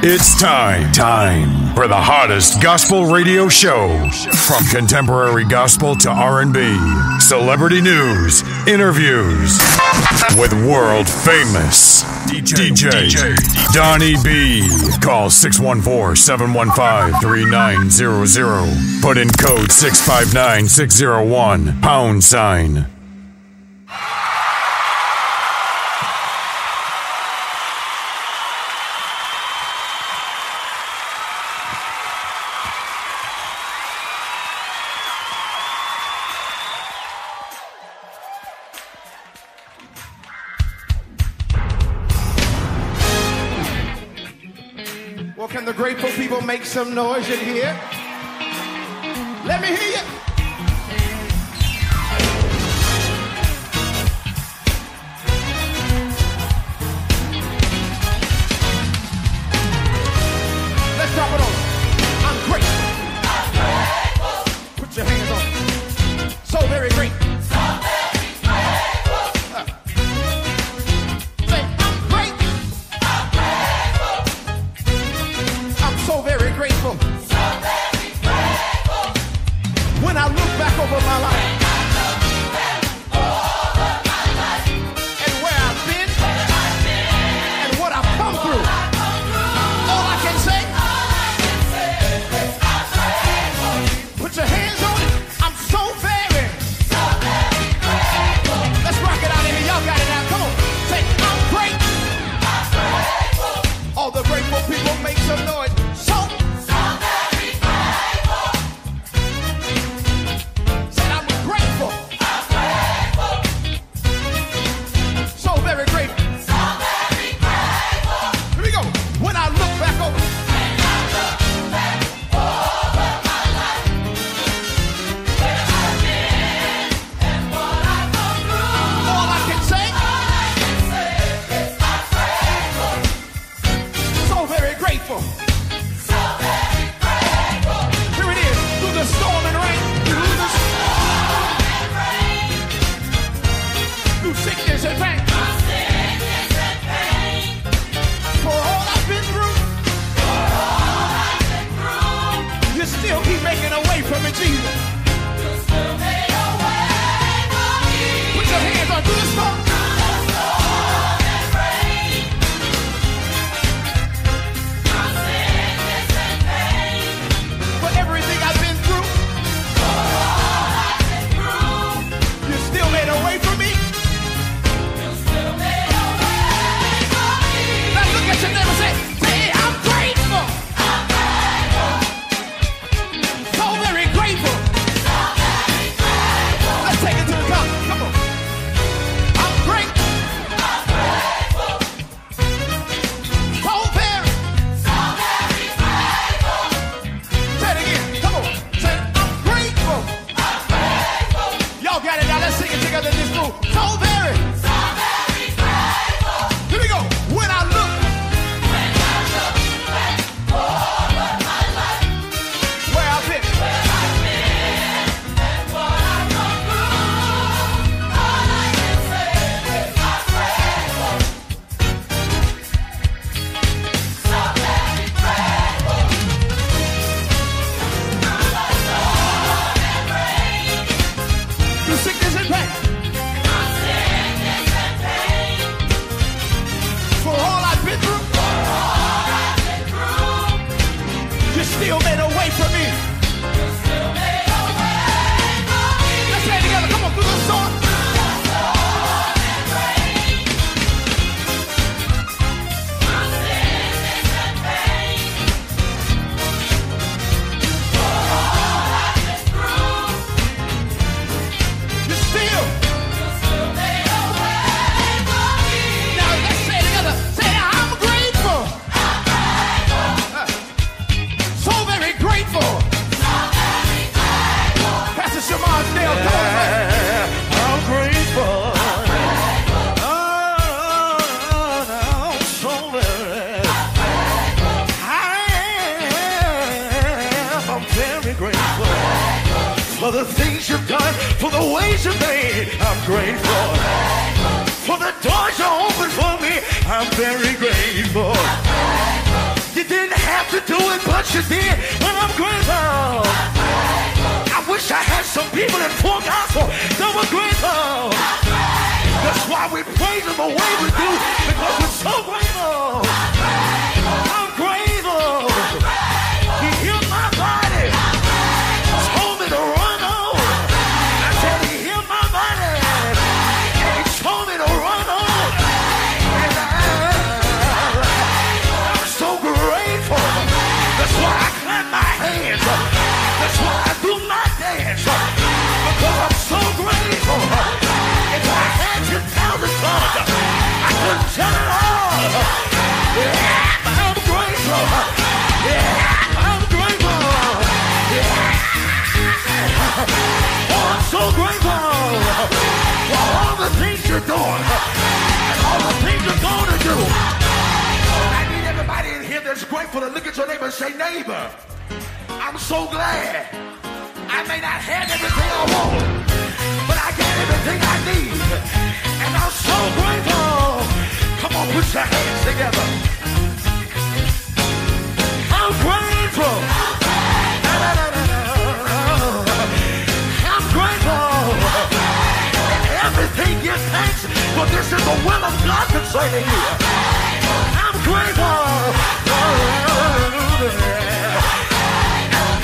It's time for the hottest gospel radio show. From contemporary gospel to R&B, celebrity news, interviews with world famous DJ Donnie B. Call 614-715-3900. Put in code 659601 #. Can the grateful people make some noise in here? Let me hear you. Let's drop it on. I'm grateful. I'm grateful. Put your hands on. So very grateful. So very grateful. Say, I'm grateful. I'm grateful. I'm so very grateful. So very grateful. When I look back over my life. And where I've been. And what I've come through. All I can say. Put your hands on it. I'm so very grateful. Let's rock it out in here. Y'all got it now. Come on. Say, I'm grateful. All the grateful people make some noise. So very grateful. Said I'm grateful. I'm grateful. So very grateful. So very grateful. Here we go. When I look back over. All I can say. So very grateful. Here it is. Through the storm and rain. Through sickness and pain. For all I've been through. You still keep making a way for me, Jesus. Put your hands on. Through the storm. For everything I've been through. You still made a way for me. Now look at your neighbor and say, I'm grateful. So very grateful. Let's take it to the top. Come on. I'm grateful. So very. Say it again. Come on. Say, I'm grateful. Y'all got it now. Let's sing it together in this room. So very. Here we go. When I look. Where I've been. Through sickness and pain. For all I've been through. You still made a way for me. Let's say it together. Come on, through the storm. You still. Now let's say it together. Say, I'm grateful. So very grateful. Pastor Shamon's Dale. Come on, man. I'm grateful. Oh, so very. I'm very grateful for the things you've done, for the ways you've made. I'm grateful for the doors you opened for me. I'm very do it, but you did. But I'm grateful. I wish I had some people in full gospel that were grateful. That's why we praise him the way we do, because we're so grateful. I'm grateful. He healed my body. Told me to run on. I said he healed my body. And he told me to run on. And I'm so grateful. That's why I clap my hands. That's why I do my dance. Because I'm so grateful. If I had 10,000 tongues, I couldn't tell it all. Yeah, I'm grateful. Yeah, I'm grateful. Yeah. Oh, I'm so grateful for all the things you're doing and all the things you're going to do. I need everybody in here that's grateful to look at your neighbor and say, neighbor, I'm so glad. I may not have everything I want, but I got everything I need. And I'm so grateful. Come on, put your hands together. I'm grateful. I'm grateful. And everything gives thanks, for this is the will of God concerning you. I'm grateful.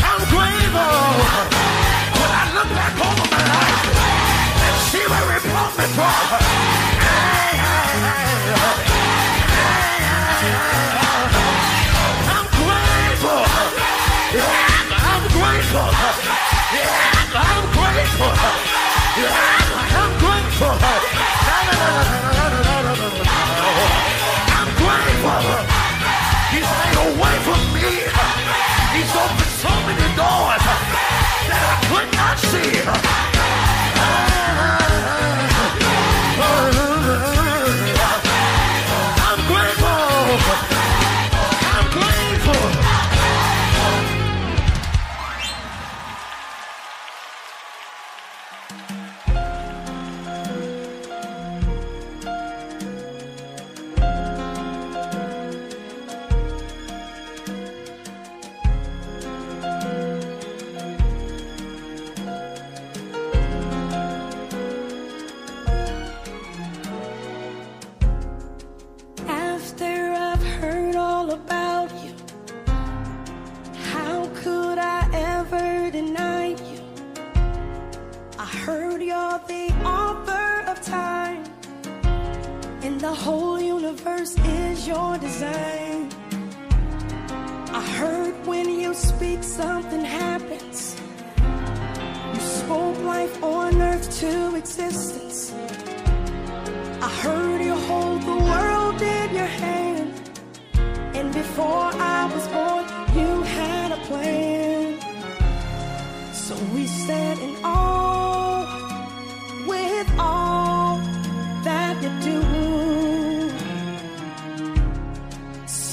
I'm grateful. When I look back over my life and see where it brought me from, I'm grateful. I'm grateful. I'm grateful. I'm grateful. I'm grateful. He's made a way for me. He's opened so many doors that I could not see. I'm grateful. I'm grateful.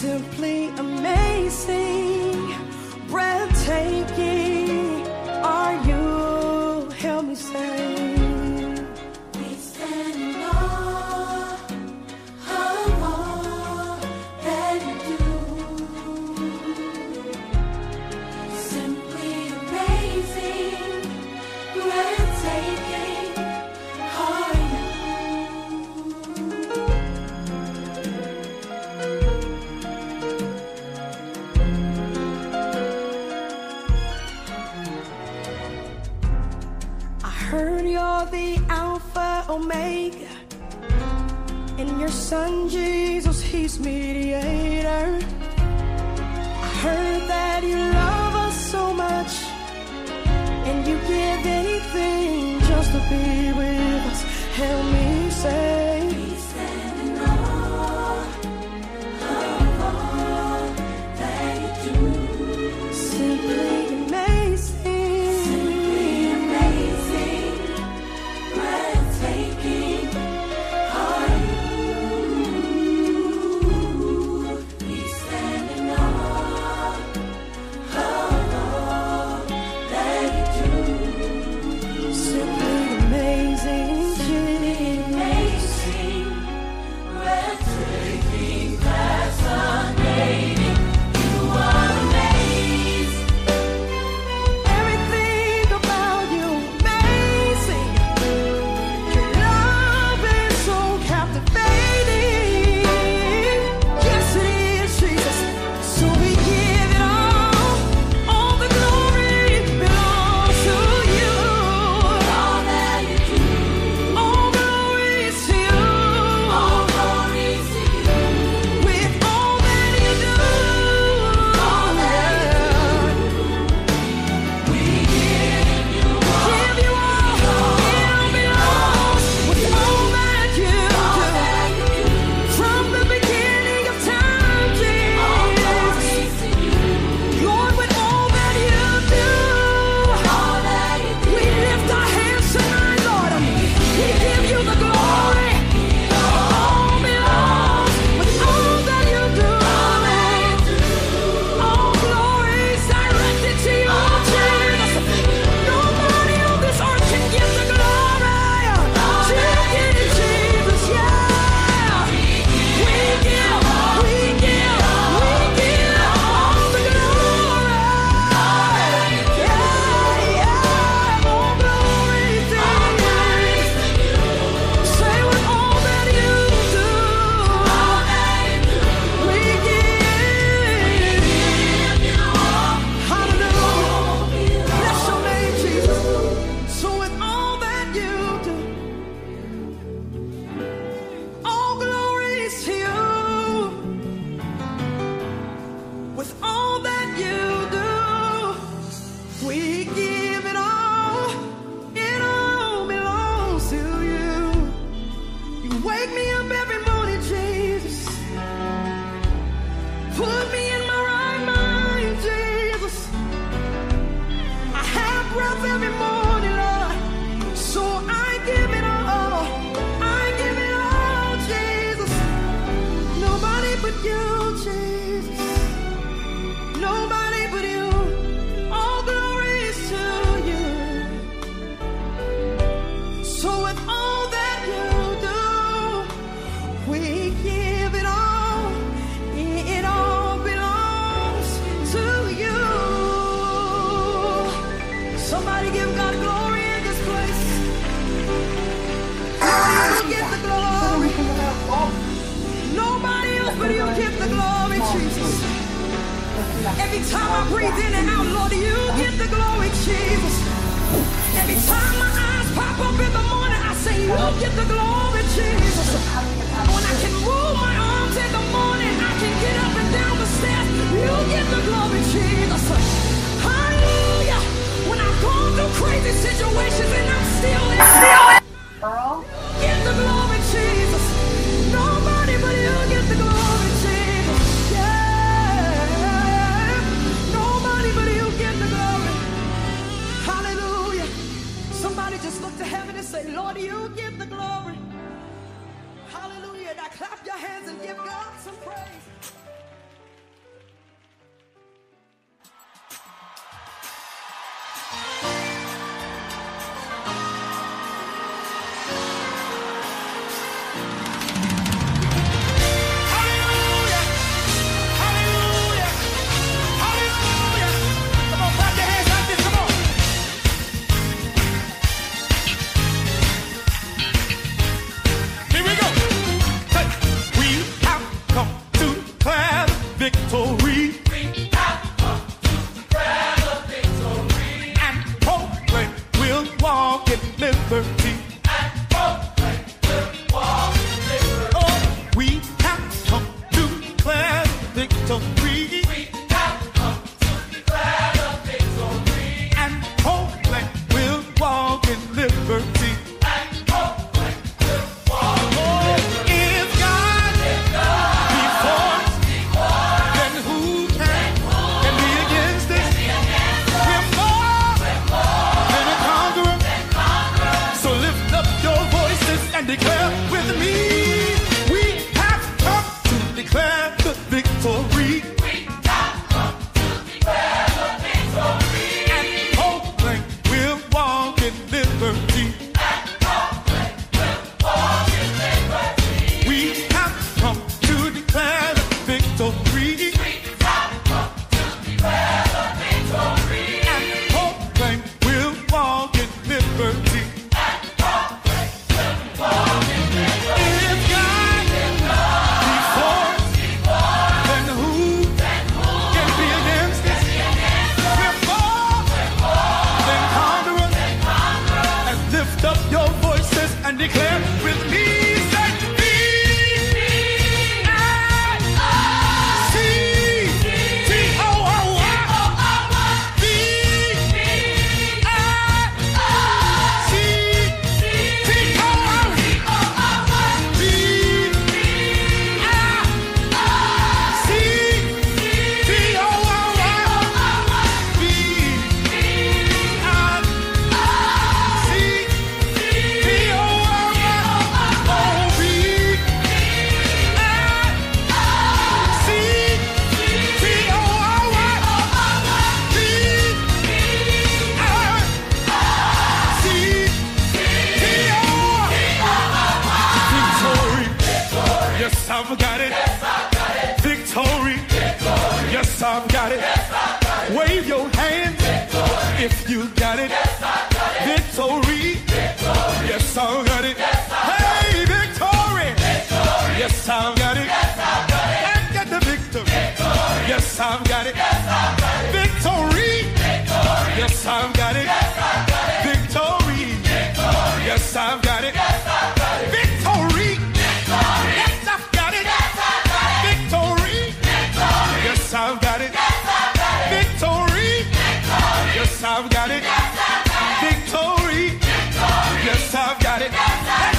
Simply amazing. Wake me up every morning, Jesus. Put me in my right mind, Jesus. I have breath every morning, Lord. So I give it all. I give it all, Jesus. Nobody but you, Jesus. Nobody but you. All glory is to you. So with all that you do, we give it all. It all belongs to you. Somebody give God glory in this place. You get the glory. Nobody else but you get the glory, Jesus. Every time I breathe in and out, Lord, you get the glory, Jesus. Every time my eyes pop up in the morning, I say, you get the glory, Jesus. When I can move my arms in the morning, I can get up and down the stairs, you get the glory, Jesus. Hallelujah. When I've gone through crazy situations and I'm still in, get the glory, Jesus. Nobody but you get the glory, Jesus. Yeah. Nobody but you get the glory. Hallelujah. Somebody just look to heaven and say, Lord, you get the glory. Hallelujah. Now clap your hands and give God some praise. Hallelujah! Hallelujah! Hallelujah! Come on, clap your hands like this. Come on. Here we go. Hey, we have come to declare victory. We have come to declare the victory. And proclaim we'll walk in liberty. And proclaim we'll walk in liberty. Oh, we have come to declare victory. We have come to declare the victory. And proclaim we'll walk in liberty. If God be for us, then who can be against us? We're more than a conqueror. So lift up your voices and declare with me. We have come to declare the victory. We have come to declare the victory. And proclaim we'll walk in liberty. We have come to declare the victory. We have come to declare the victory. And proclaim we'll walk in liberty. And proclaim we'll walk in liberty. If God be for us, then who can be against us? We're more than conquerors. And lift up your voices and declare with me. Say, I've got it. Yes, I've got it. Victory. Victory. Yes, I've got it. Yes, I've got it. Wave your hands. Victory. If you got it. Yes, I've got it. Victory. Victory. Yes, I've got it. Yes, I've got hey, victory. Victory. Yes, I've got it. Yes, I've got it. And get the victory. Victory. Yes, I've got it. Yes, I've got it. Victory. Victory. Yes, I've got it. Yes, I've got it. Victory. Victory. Yes, I've got it. Yes, I've got it. Victory. Victory. Yes, I've got it. Yes, I've got it. Victory. Victory. Yes, I've got it. Yes, I've got it. Victory. Victory. Yes, I've got it. Yes, I've got it. Victory. Victory. Yes, I've got it. Yes, I've got it.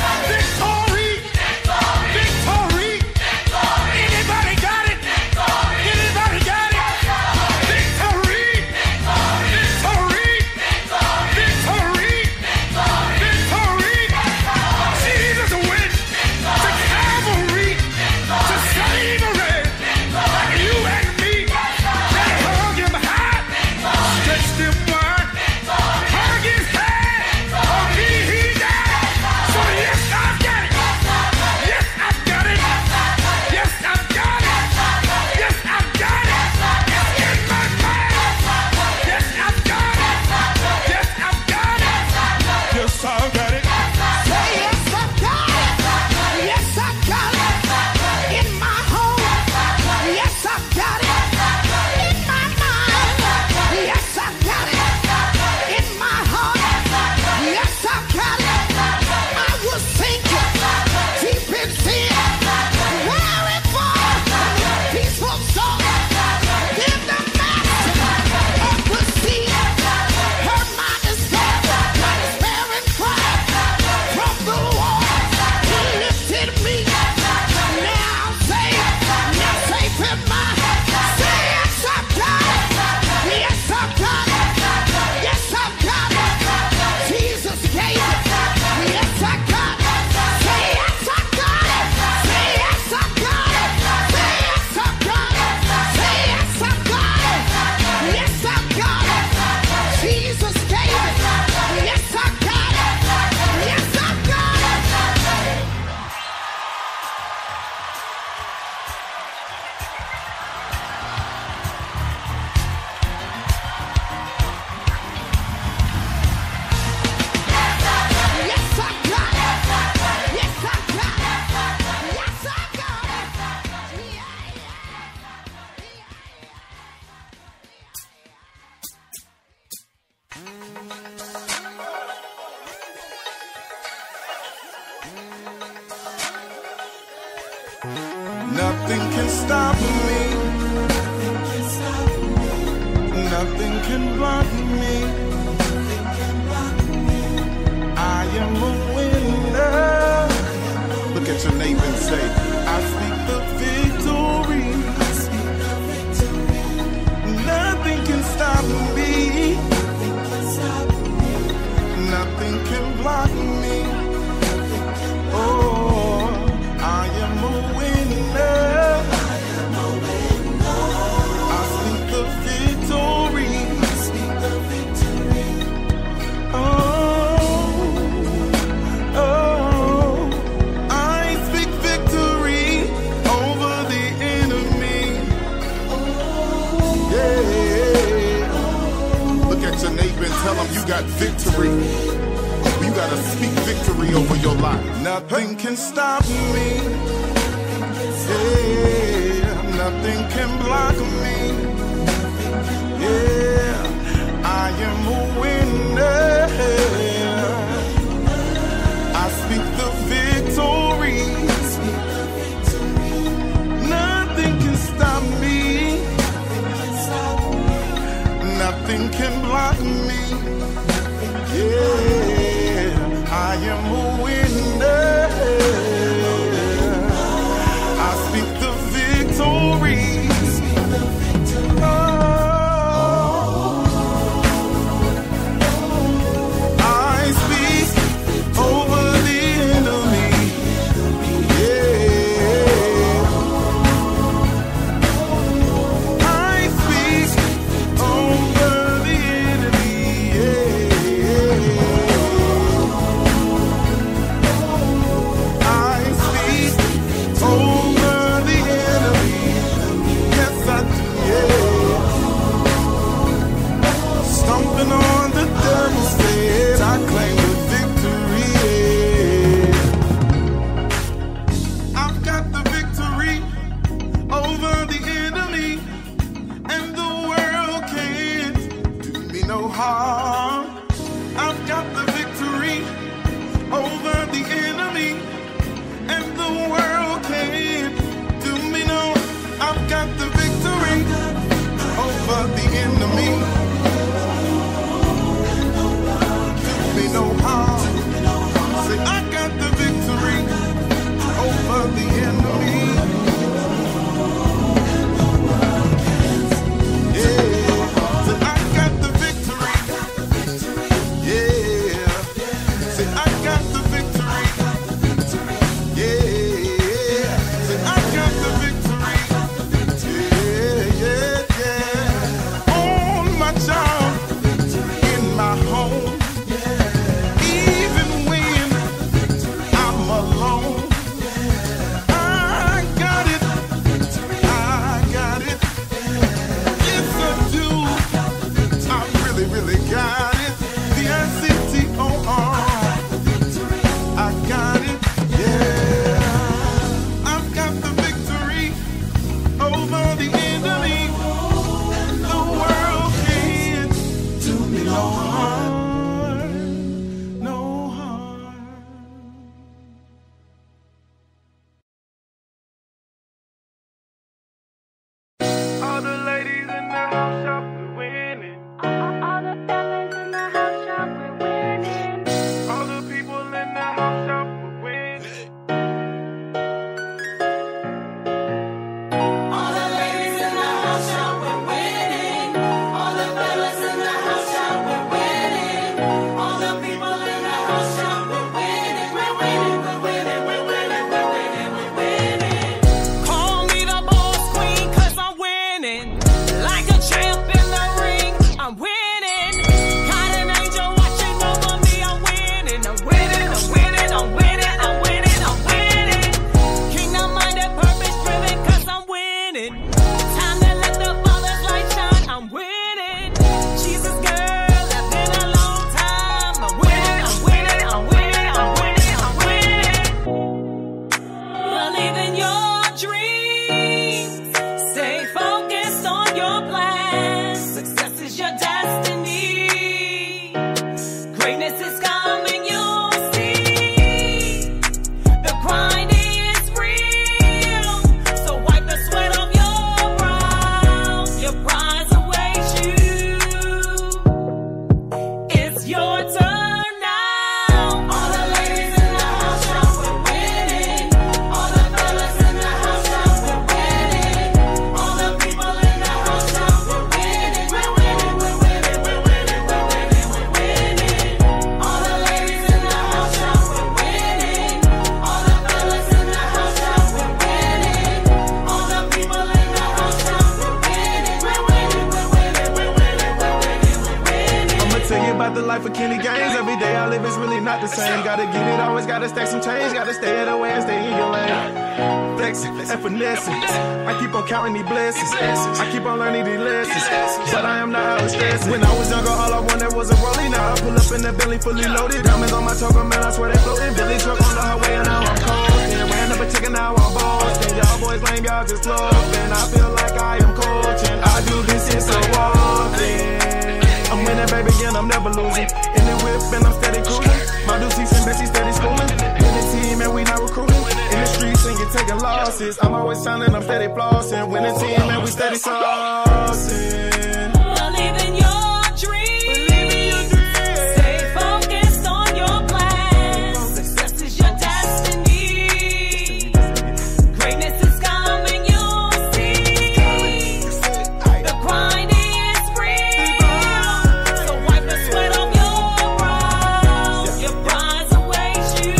Nothing can stop me. Nothing can block me. I am a winner. Look at your neighbor and say, I speak the victory. Nothing can stop me. Nothing can block me. Oh, I am a winner. I speak the victory. Oh, I speak victory over the enemy. Yeah. Look at your neighbor and tell him you got victory. You gotta speak victory over your life. Nothing can stop me. Yeah, nothing can block me. Yeah, I am a winner. I speak the victory. Nothing can stop me. Nothing can block me. Yeah, I am a winner. I speak the victory. I speak over the enemy. Yeah, I speak over the enemy. Yeah. for Kenny Gaines. Every day I live is really not the same. Gotta get it, always gotta stack some change. Gotta stay at the way and stay in your lane. Flexing and finessing. I keep on counting these blessings. I keep on learning these lessons. But I am not always stressing. When I was younger, all I wanted was a rollie. Now I pull up in the belly fully loaded. Diamonds on my choker, man, I swear they floating. Billy truck on the highway and now I'm coasting. Ran up a chicken, now I'm boasting. Y'all boys lame, y'all just floating. I feel like I am coaching. I do this shit so often. I'm winning, baby, and I'm never losing. In the whip and I'm steady cruising. My Deuces and Bessie steady schooling. In the team and we not recruiting. In the streets and you're taking losses. I'm always shining, I'm steady flossing. Winning team and we steady saucing. Believe in your dreams. Stay focused on your plans. Success is your destiny. Greatness is coming, you'll see. The grind is real. So wipe the sweat off your brow. Your prize awaits you.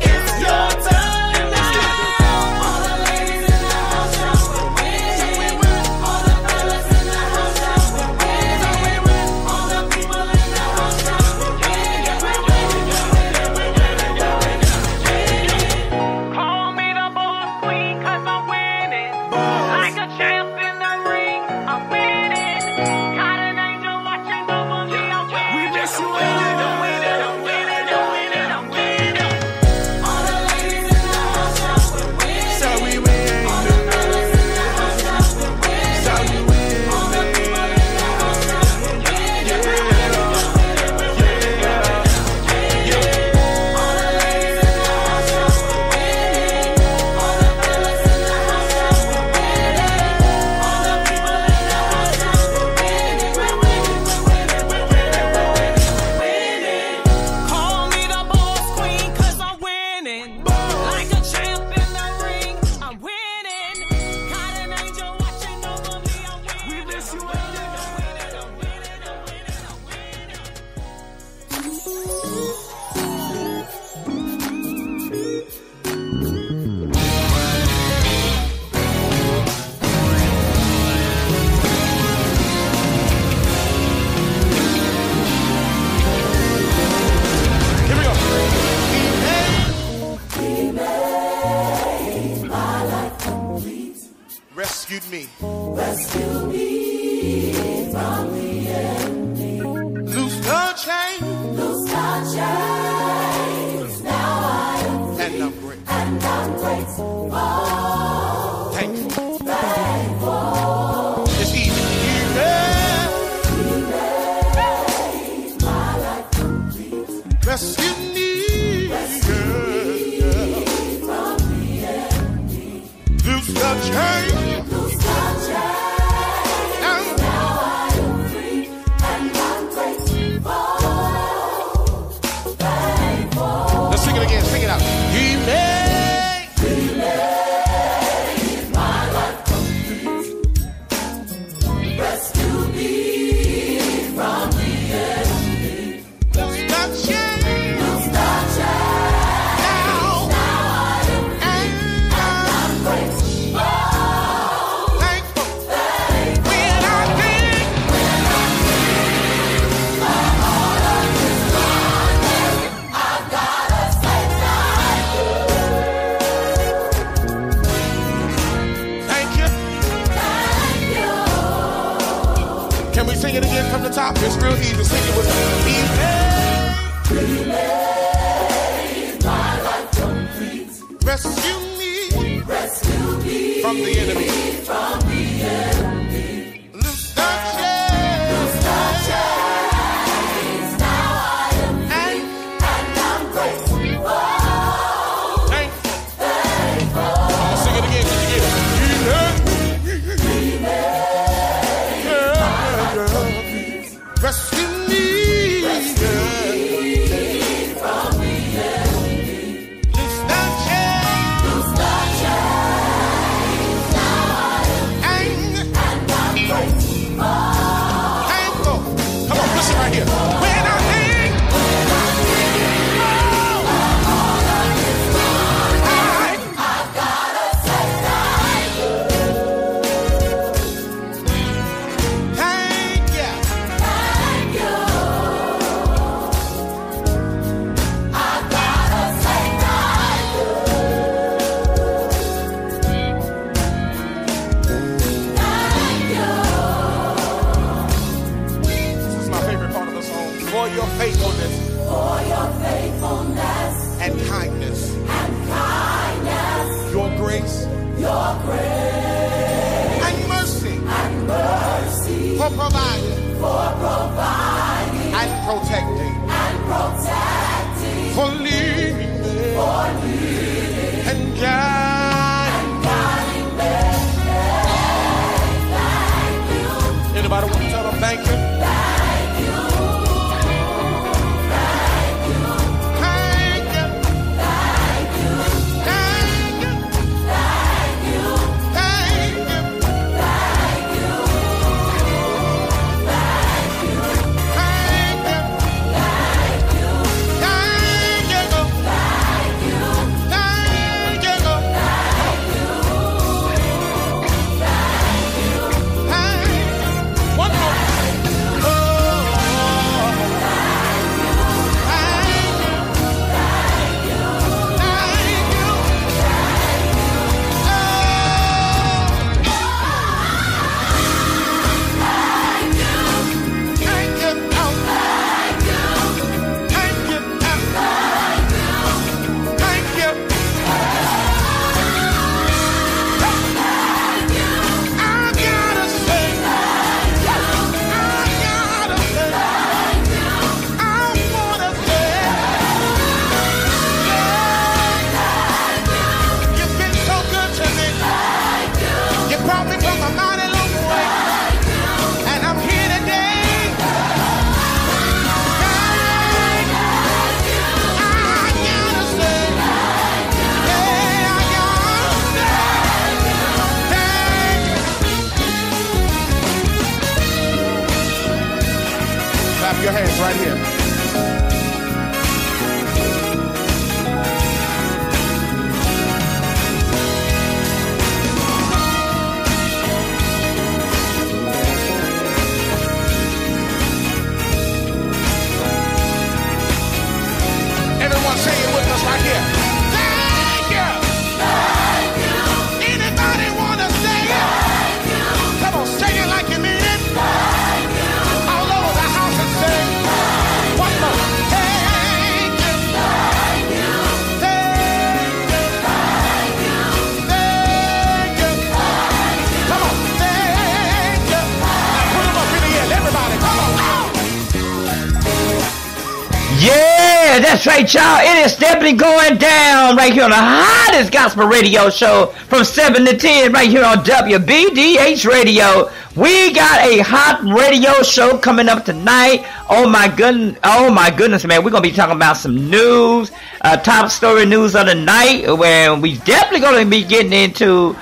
It's your turn now. All the ladies in the house shout we're winning. All the fellas in the house shout we're winning. All the people in the house shout we're winning. Call me the boss queen 'cause I'm winning. Like a champ in the ring, I'm winning. Got an angel watching over me, I'm winning. We miss you, I'm winning, I'm winning, I'm winning, I'm winning. All the ladies in the house shout we're winning. So we win. All the fellas in the house shout we're winning. So we win. All the people in the house shout we're winning. All the ladies in the house shout we're winning. All the fellas in the house shout we're winning. All the people in the house shout we're winning. Call me the boss queen 'cause I'm winning. Like a champ in the ring, I'm winning. Got an angel watching over me, I'm winning. We miss you, I'm winning, I'm winning, I'm winning, I'm Here we go. Rescued me. Loose the chain. And I'm grateful. Thankful. It's easy. Rescued me. Loose the chain. Let's sing it again. Sing it out. He made my life complete. Rescue me from the enemy. Loose the chain. Now I am free. And I'm grateful. Thankful. When I think my heart is running, I've gotta say thank you. Thank you. Can we sing it again from the top? It's real easy. Sing it with me. He made my life complete. Rescue me from the enemy. Loose the chains. Now I am free. And I'm grateful. Thankful. I'll sing it again. Did you get it? He made rescue me. From the enemy. Loose the chains. Now I am and mercy, for providing and protecting, for leading me and guiding me. Anybody want to tell them thank you? Your hands right here. Everyone say it with us right here. Thank you. Thank you. Anybody want to say it? Thank you. Come on, say it like you mean it. Thank you. All over the house and say one more. Thank you. Thank you. Thank you. Thank you. Thank you. Come on, thank you. Now put them up in the air. Everybody, come on. Yeah, that's right, y'all. It is definitely going down right here on the hottest gospel radio show from 7 to 10 right here on WBDH Radio. We got a hot radio show coming up tonight. Oh my goodness, man. We're going to be talking about some news, top story news of the night, where we definitely going to be getting into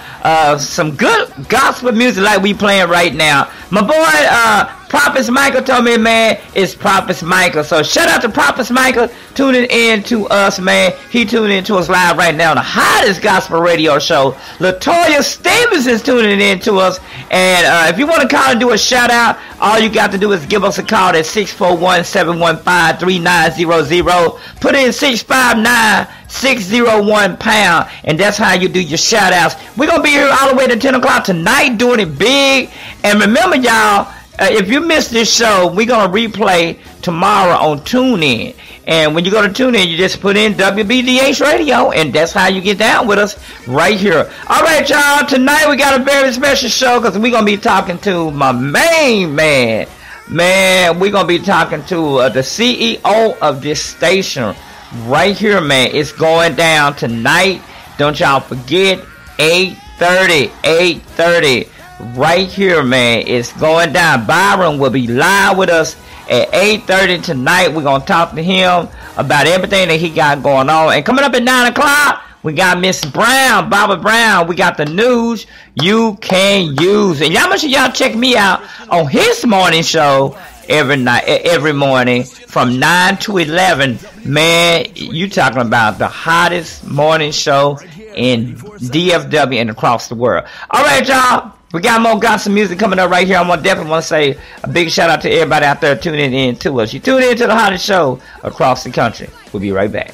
some good gospel music like we playing right now. My boy, Prophet Michael told me, man, it's Prophet Michael. So shout out to Prophet Michael tuning in to us, man. He tuned in to us live right now on the hottest gospel radio show. Latoya Stevens is tuning in to us. And if you want to call and do a shout out, all you got to do is give us a call at 641-715-3900. Put in 659-601-pound, and that's how you do your shout outs. We're going to be here all the way to 10 o'clock tonight doing it big. And remember, y'all, if you missed this show, we're going to replay tomorrow on TuneIn. And when you go to TuneIn, you just put in WBDH Radio, and that's how you get down with us right here. All right, y'all. Tonight we got a very special show because we're going to be talking to my main man. Man, we're going to be talking to the CEO of this station right here, man. It's going down tonight. Don't y'all forget, 8:30. Right here, man. It's going down. Byron will be live with us at 8:30 tonight. We're going to talk to him about everything that he got going on. And coming up at 9 o'clock, we got Miss Brown, Barbara Brown. We got the news you can use. And y'all make sure y'all check me out on his morning show every morning from 9 to 11. Man, you talking about the hottest morning show in DFW and across the world. All right, y'all. We got more gospel music coming up right here. I definitely want to say a big shout out to everybody out there tuning in to us. You tune in to the hottest show across the country. We'll be right back.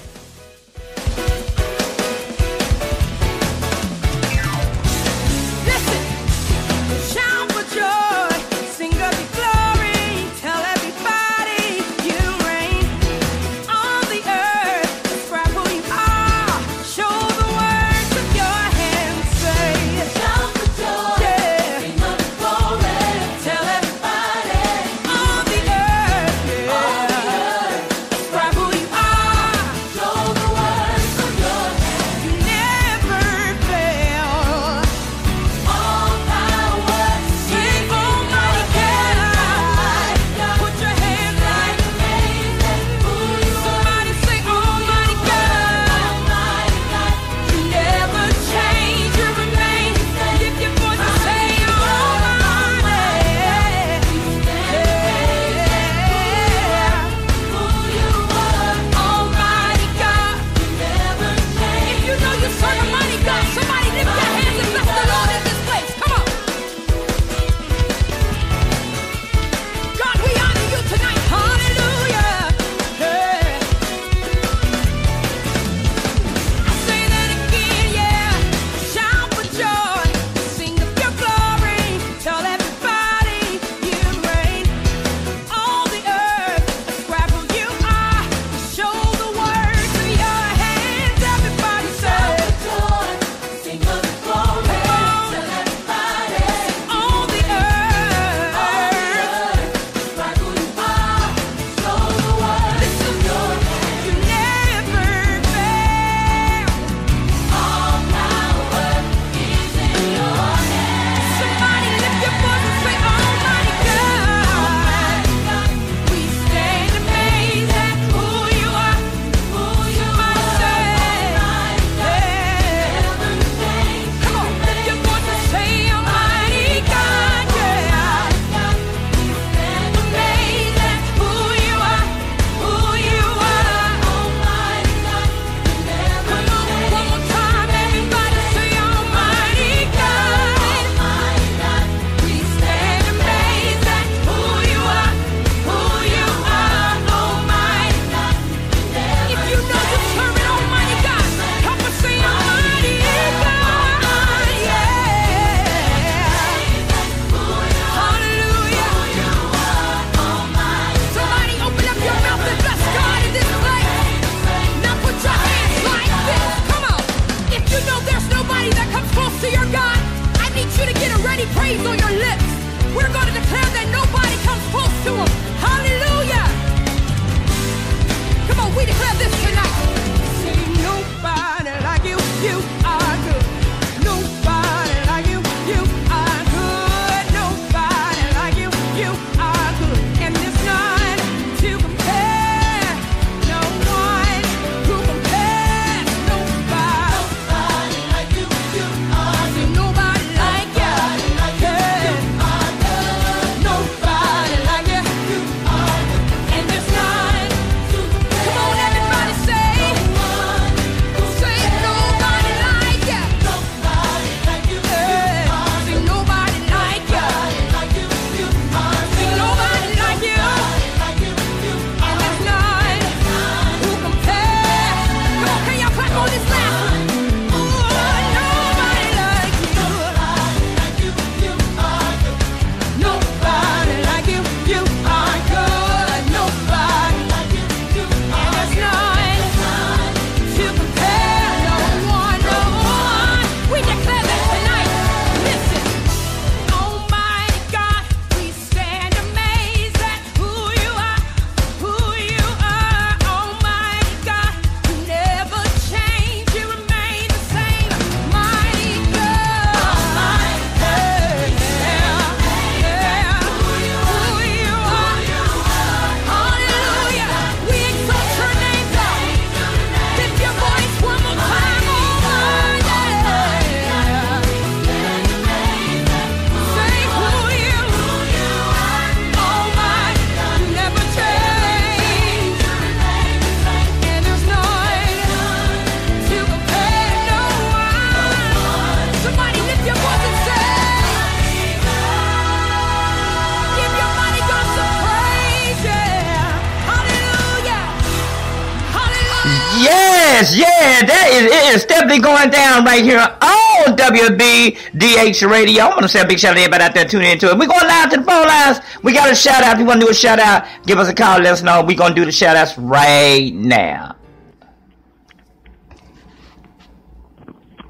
Yes, yeah, it is definitely going down right here on WBDH Radio. I want to say a big shout out to everybody out there tuning into it. We're going live to the phone lines. We got a shout out. If you want to do a shout out, give us a call. Let us know. We're going to do the shout outs right now.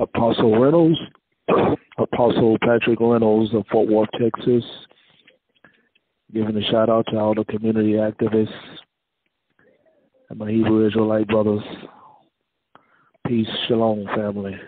Apostle Reynolds, Apostle Patrick Reynolds of Fort Worth, Texas, giving a shout out to all the community activists and my Hebrew Israelite brothers. Peace, shalom, family.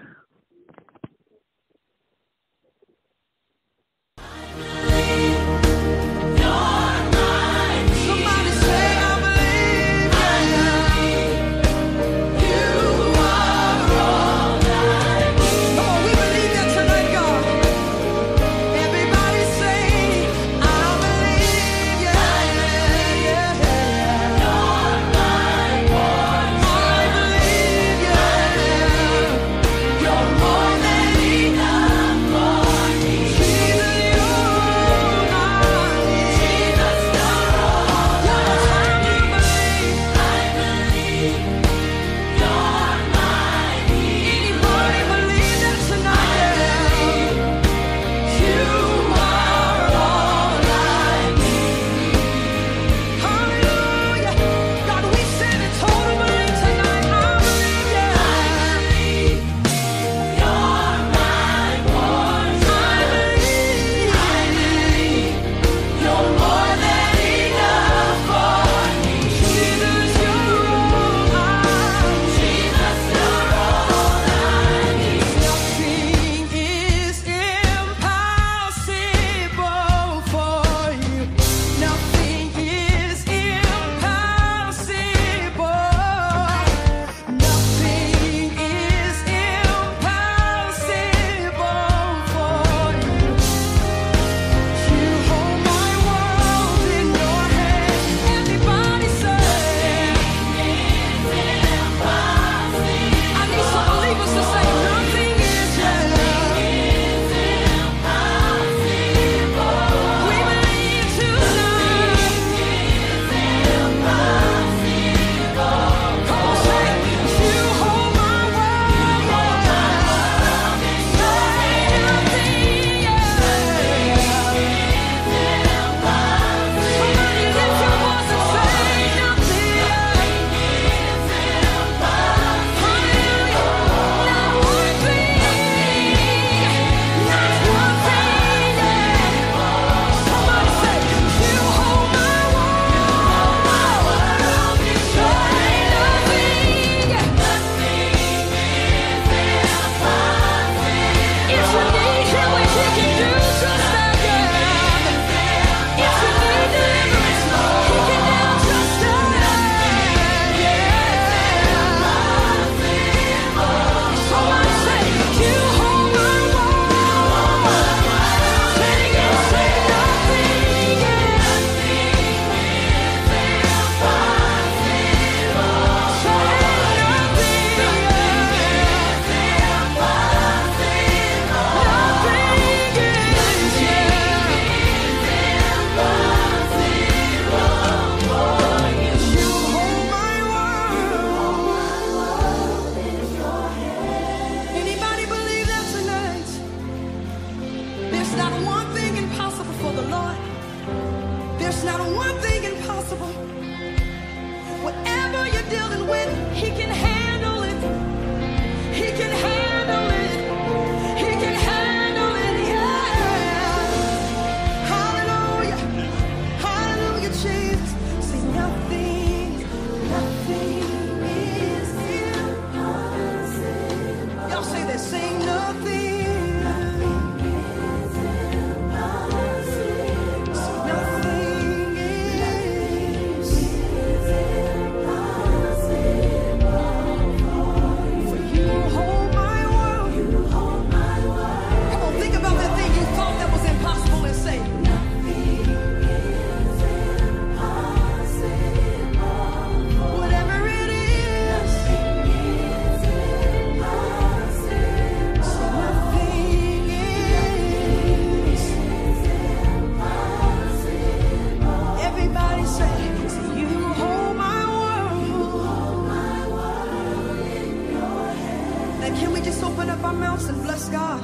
we just open up our mouths and bless God?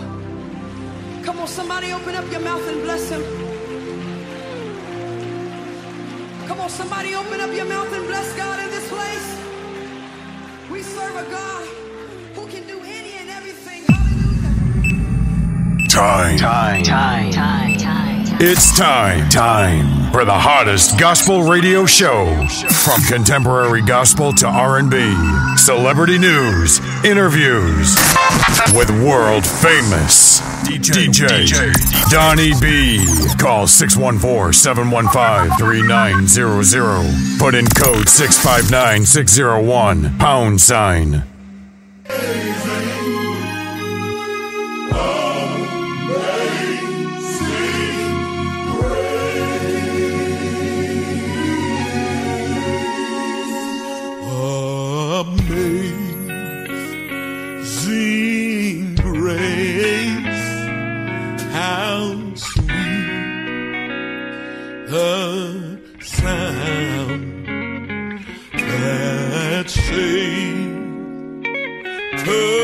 Come on, somebody open up your mouth and bless him. Come on, somebody open up your mouth and bless God in this place. We serve a God who can do any and everything. Hallelujah. Time. It's time for the hottest gospel radio show. From contemporary gospel to R&B, celebrity news, interviews with world famous DJ Donnie B. Call 614-715-3900. Put in code 659601 #. Amazing grace, how sweet the sound that saved her.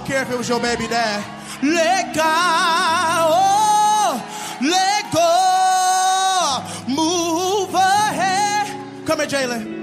don't care if it was your baby dad. Let go, let go, move ahead. Come here, Jalen.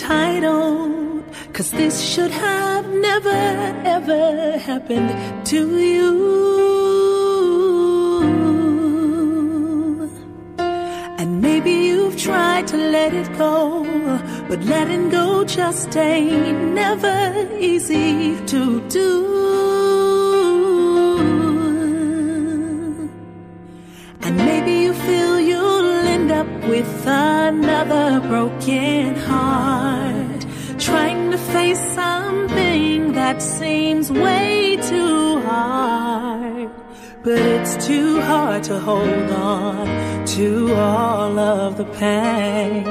entitled, 'cause this should have never ever happened to you. And maybe you've tried to let it go, but letting go just ain't never easy to do. And maybe you feel you'll end up with another broken heart, trying to face something that seems way too hard. But it's too hard to hold on to all of the pain,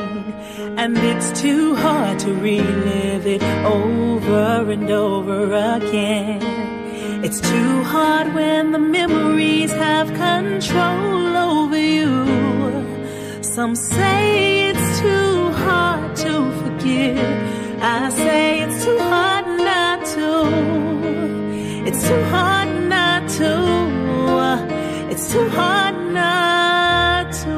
and it's too hard to relive it over and over again. It's too hard when the memories have control over you. Some say it's too hard to forgive. I say it's too hard not to. It's too hard not to. It's too hard not to.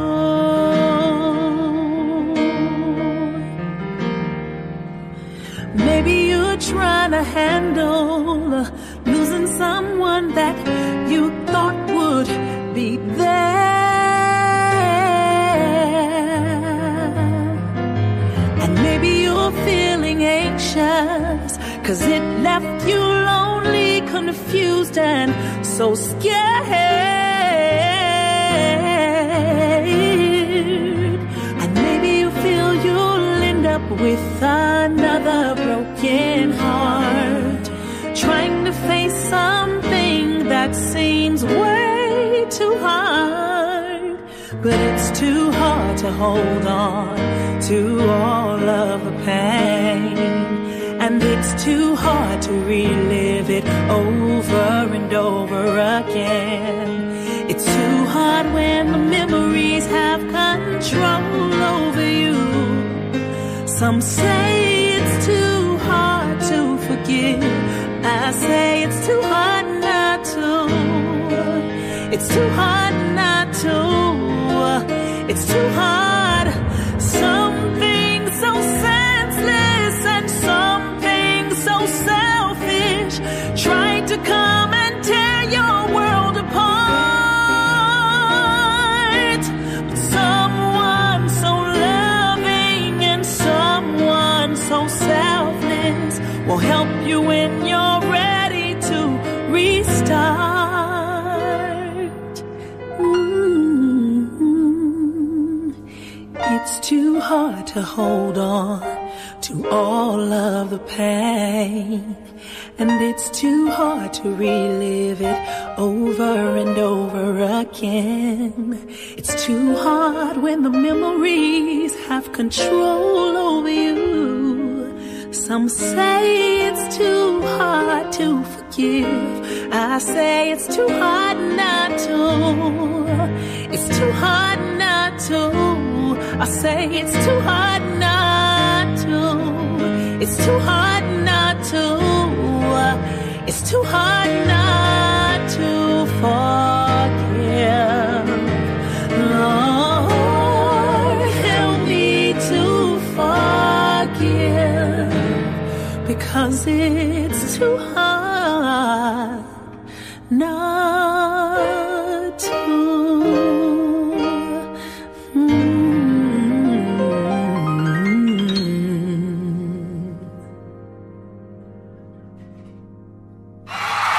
Maybe you're trying to handle losing someone that you thought would be there. And maybe you're feeling anxious, 'cause it left you lonely, confused, and so scared. And maybe you feel you'll end up with another broken heart, trying to face something that seems way too hard. But it's too hard to hold on to all of the pain, and it's too hard to relive it over and over again. It's too hard when the memories have control over you. Some say it's too hard to forgive. I say it's too hard not to. It's too hard not to. It's too hard. Something so senseless and something so selfish tried to come and tear your world apart. But someone so loving and someone so selfless will help you when you're ready to restart. It's too hard to hold on to all of the pain, and it's too hard to relive it over and over again. It's too hard when the memories have control over you. Some say it's too hard to forgive. I say it's too hard not to. It's too hard not to. I say it's too hard not to. It's too hard not to. It's too hard not to forgive. Lord, help me to forgive, because it's too hard not to.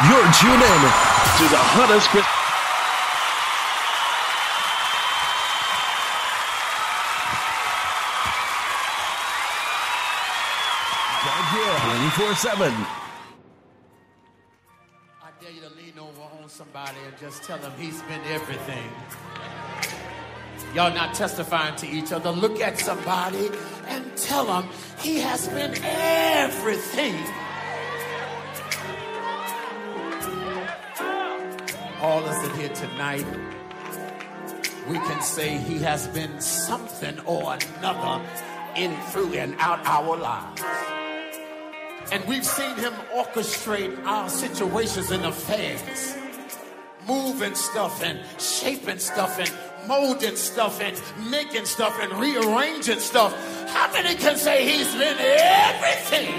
You're tuned in to the hottest Chris. Right here, 24/7. I dare you to lean over on somebody and just tell them he's been everything. Y'all not testifying to each other. Look at somebody and tell them he has been everything. All of us in here tonight, we can say he has been something or another in, through, and out our lives. And we've seen him orchestrate our situations and affairs. moving stuff and shaping stuff and molding stuff and making stuff and rearranging stuff. How many can say he's been everything?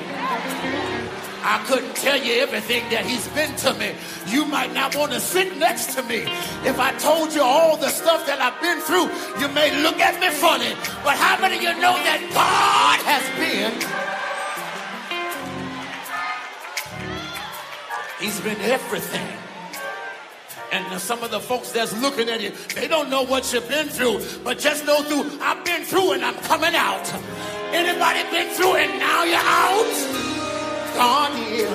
I couldn't tell you everything that he's been to me. You might not want to sit next to me. If I told you all the stuff that I've been through, you may look at me funny. But how many of you know that God has been? He's been everything. And some of the folks that's looking at you, they don't know what you've been through, but just know I've been through and I'm coming out. Anybody been through and now you're out? God is.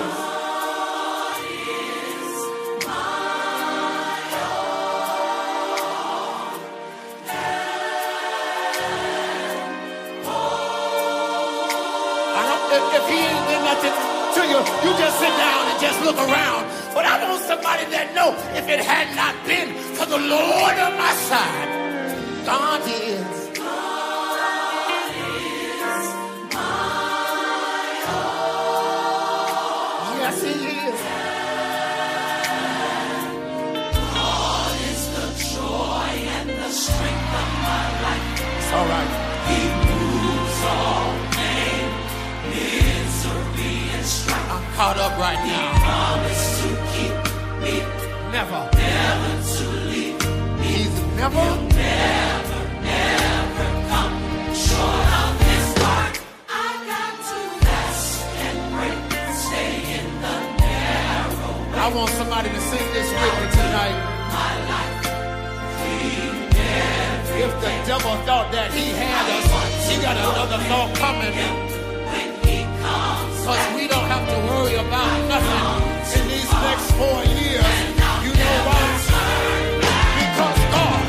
If he ain't been nothing to you, you just sit down and just look around. But I want somebody that know if it had not been for the Lord on my side, God is. Yes, he is. God is the joy and the strength of my life. It's all right. He moves all pain, misery, and strife. I'm caught up right now. He promised to keep me. Never to leave me. He's never, he'll never come short of his heart. I got to rest and pray, stay in the narrow way. I want somebody to sing this with me tonight. My life, if the devil thought that he had us, he got another thought coming. When he comes, because we don't have to worry about nothing in these next 4 years. You know why? Because God.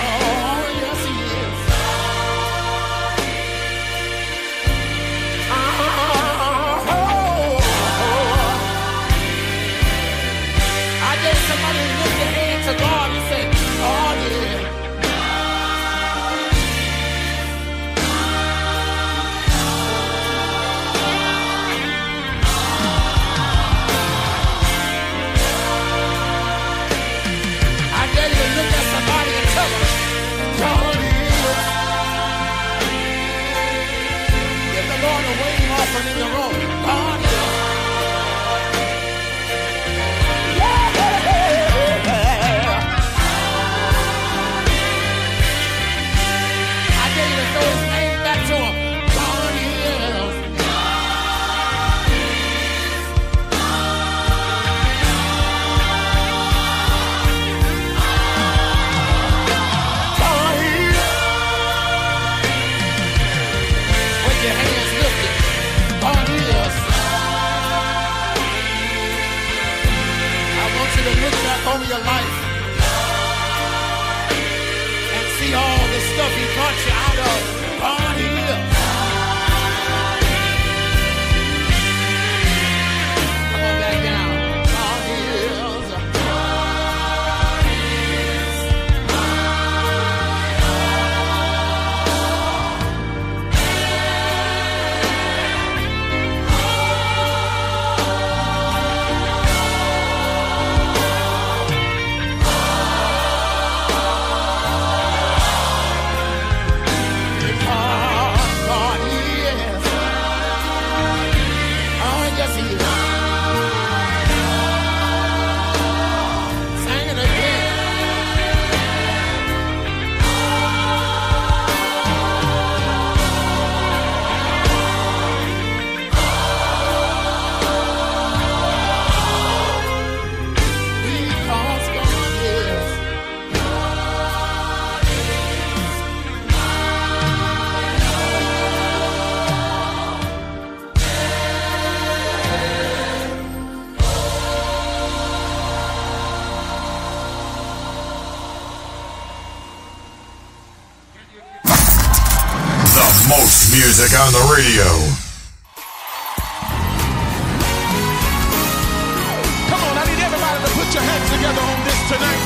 Oh, yes, he is. I dare somebody to lift their hand to God and say, God is. In the room, God is. I dare you to throw his name back to him. God is. God is. With your hands lifted. God is. I want you to look back over your life and see all the stuff he brought you out of. God is. Come on back down. God is. Most music on the radio. Come on, I need everybody to put your hands together on this tonight.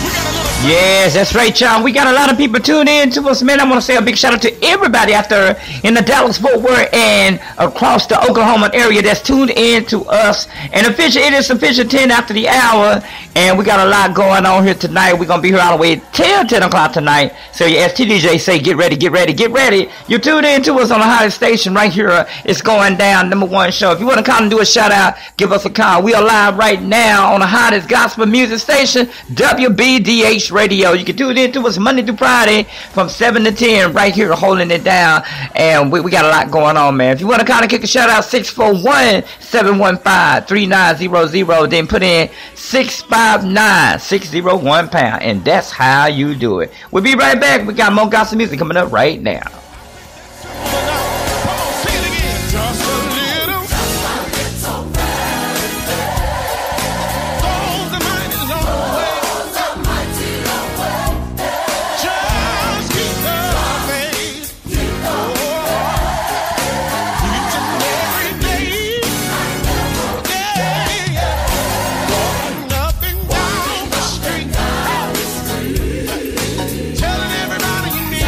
We got a little Yes, that's right, y'all. We got a lot of people tuned in to us, man. I want to say a big shout out to everybody out there in the Dallas-Fort Worth and across the Oklahoma area that's tuned in to us. And it is official 10 after the hour, and we got a lot going on here tonight. We're going to be here all the way till 10 o'clock tonight. So as TDJ say, get ready, get ready, get ready. You tuned in to us on the hottest station right here. It's going down, #1 show. If you want to call and do a shout out, give us a call. We are live right now on the hottest gospel music station, WBDH Radio. You can tune in to us Monday through Friday from 7 to 10 right here holding it down. And we got a lot going on, man. If you want to kind of kick a shout out, 641-715-3900. Then put in 659-601#. And that's how you do it. We'll be right back. We got more gospel music coming up right now. Telling everybody you need.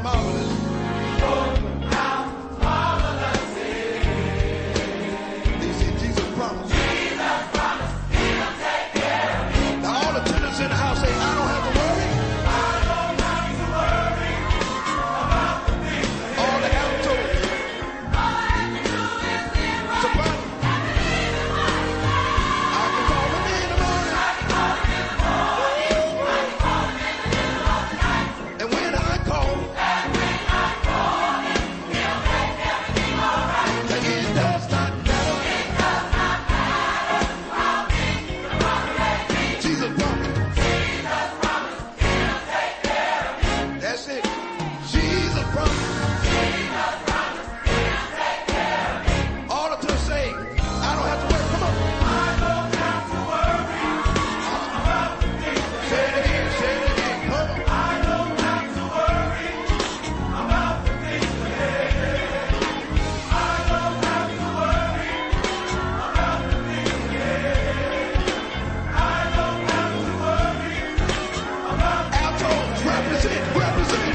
marvelous. You see, Jesus promised. Now all the tenants in the house say, I don't have to worry. All the altos. Soprano. I can call them in the morning. And when I call, then it does not matter. Jesus promised. That's it. Jesus promised. All of us say, I don't have to worry. Come on. Say it again. Say it again. Come on. Altos, represent, represent.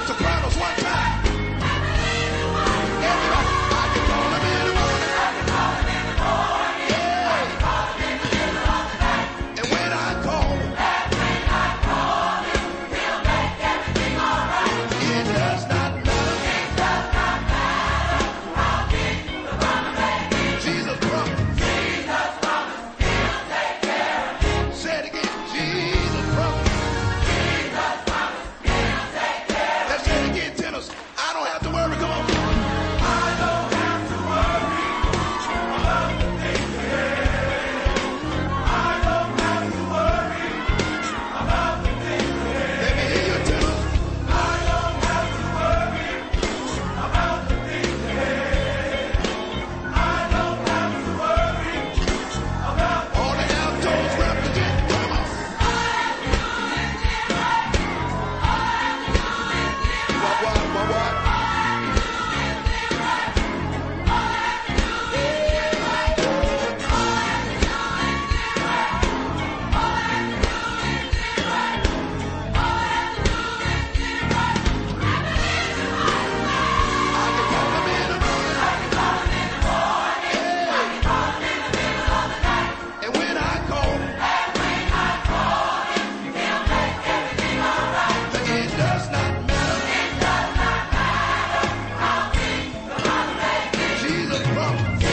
Sopranos, one time. Everybody, I can call them in the morning. Yeah. And when I call, it does not matter. Jesus promised. Say it again. Jesus promised. Let's say it again, tenors. I don't have to worry. Come on. Let me hear you, tenors. All the altos represent. Come on. What? I can call them in the morning. Yeah. And when I call, then it does not matter. Jesus promised.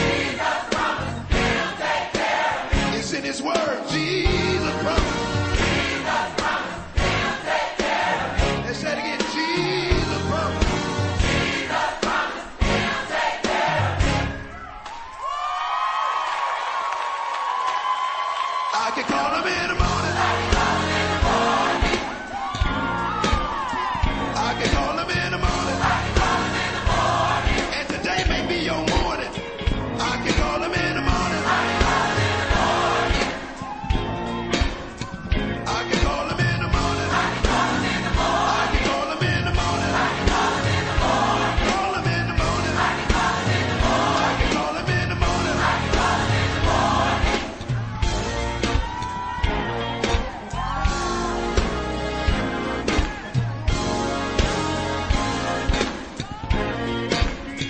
It's in His word. Jesus promised. Let's say it again. Jesus promised. I can call them in the morning. I can call them in the morning. And today may be your morning. I can call them in the morning. I can call them in the morning. I can call them in the morning. I can call them in the morning. Call them in the morning. I can call them in the morning.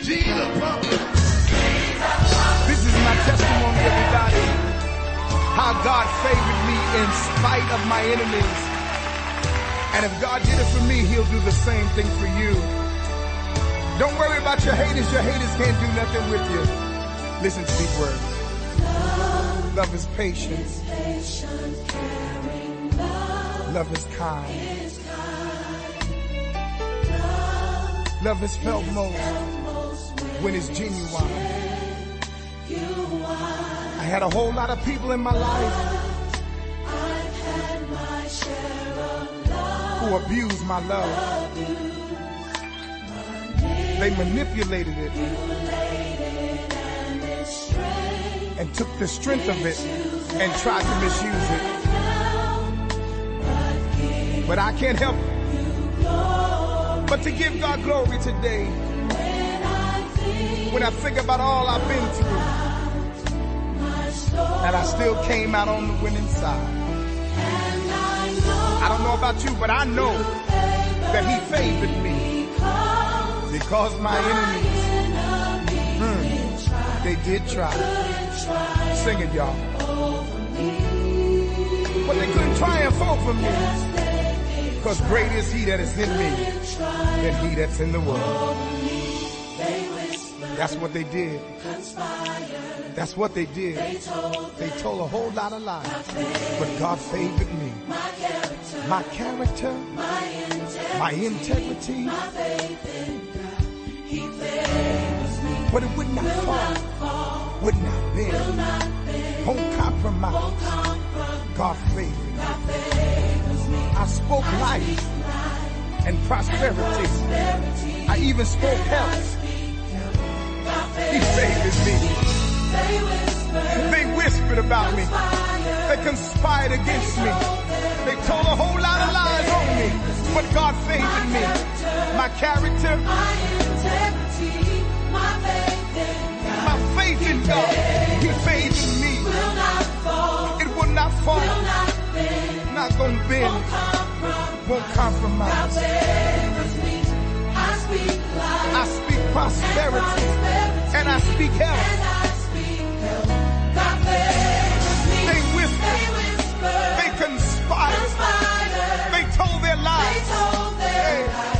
Jesus promised. This is my testimony, everybody. How God favored me in spite of my enemies. And if God did it for me, He'll do the same thing for you. Don't worry about your haters. Your haters can't do nothing with you. Listen to these words. Love is patient. Love is kind. Love is felt most when it's genuine. I had a whole lot of people in my life who abused my love. They manipulated it and took the strength of it and tried to misuse it. But I can't help but to give God glory today. When I think about all I've been through, and I still came out on the winning side. I don't know about you, but I know that he favored me because my enemies, they did try. Sing it, y'all. But they couldn't triumph over me, because great is he that is in me than he that's in the world. That's what they did. That's what they did. They told a whole lot of lies. But God favored me. My character, my integrity. But it would not fall, would not bend, won't compromise. God favored me. I spoke life and prosperity. I even spoke health. He favored me. They whispered about me. They conspired against me. They told a whole lot of lies on me. But God favored me. My character, my faith in God, he favored me. It will not fall, not gonna bend, won't compromise. I speak prosperity and I speak health. They whispered, they conspired, they told their lies.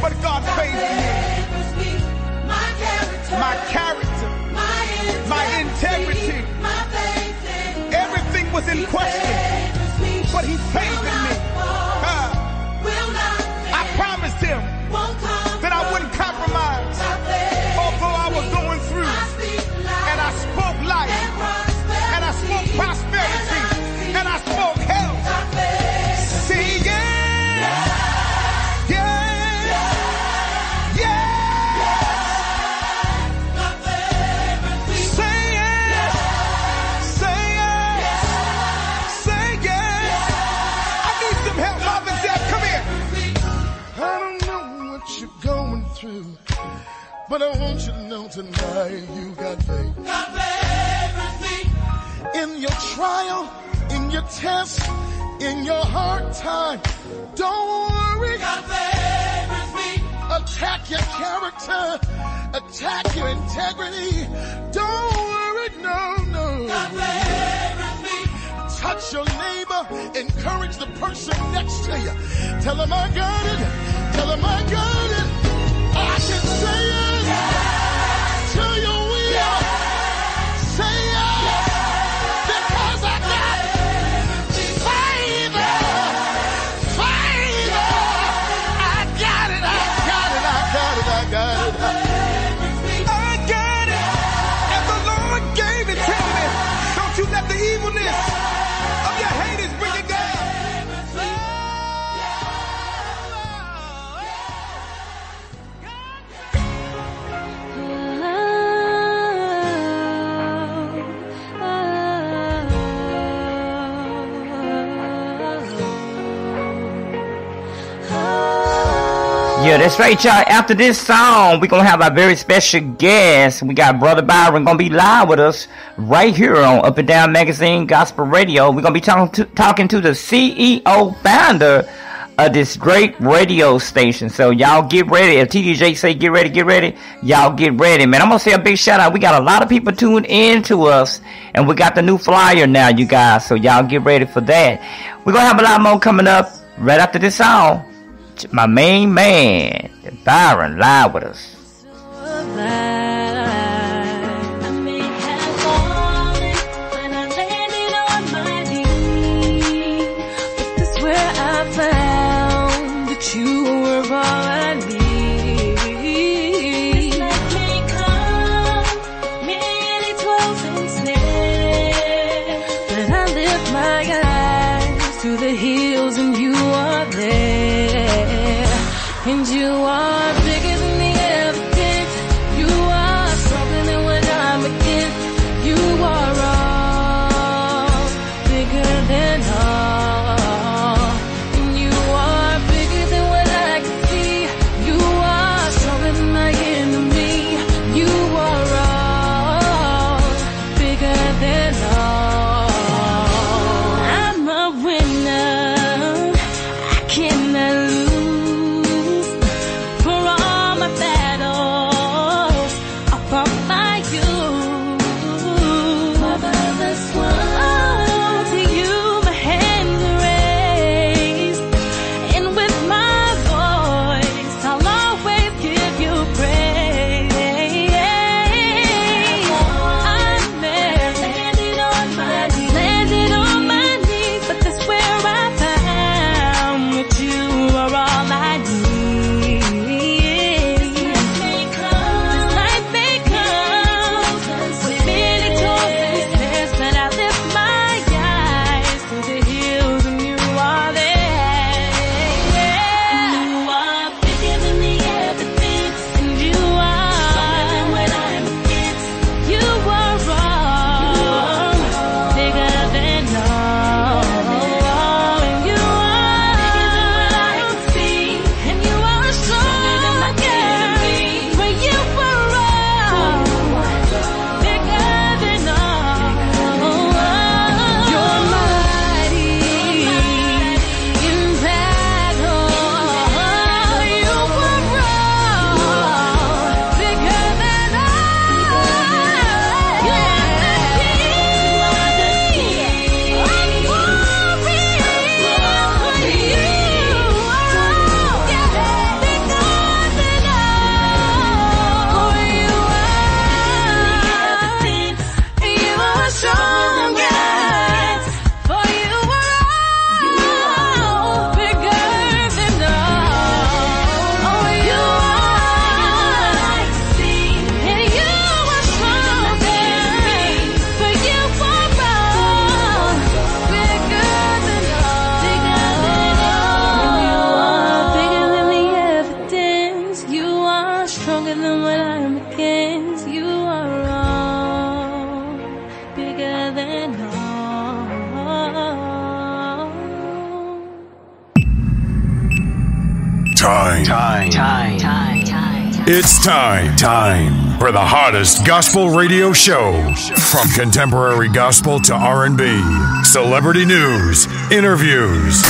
But God favored me. My character, my integrity, everything was in question, but he favored me. I promised him that I wouldn't compromise, although I was going through. And I spoke life, and I spoke prosperity, and I spoke health. See, yeah, yeah, yeah. Say yes, say yes, say yes. I need some help, Mom and Dad. Come here. I don't know what you're going through, but I want you to know tonight you got faith. God favors me. In your trial, in your test, in your hard time, don't worry. God favors me. Attack your character, attack your integrity. Don't worry, no, no. God favors me. Touch your neighbor, encourage the person next to you. Tell them I got it, tell them I got it. I can say it, yes, to your will, yes, say yes, because I got favor, favor. I got it, I got it, I got it, I got it. I got it, and the Lord gave it to me. Don't you let the evilness of your haters bring you down. Yeah, that's right, y'all. After this song, we're going to have our very special guest. We got Brother Byron going to be live with us right here on Up and Down Magazine Gospel Radio. We're going to be talking to the CEO founder of this great radio station. So y'all get ready. If TDJ say get ready, y'all get ready, man. I'm going to say a big shout out. We got a lot of people tuned in to us, and we got the new flyer now, you guys. So y'all get ready for that. We're going to have a lot more coming up right after this song. My main man, Byron, live with us. I may have fallen when I landed on my knees, but this is where I found that you were all I need. This life may come, many toils and snares, but I lift my eyes to the hills and you are there. And you are bigger than the evidence. You are stronger than what I'm against. You are all bigger than all. And you are bigger It's time for the hottest gospel radio show. From contemporary gospel to R&B, celebrity news, interviews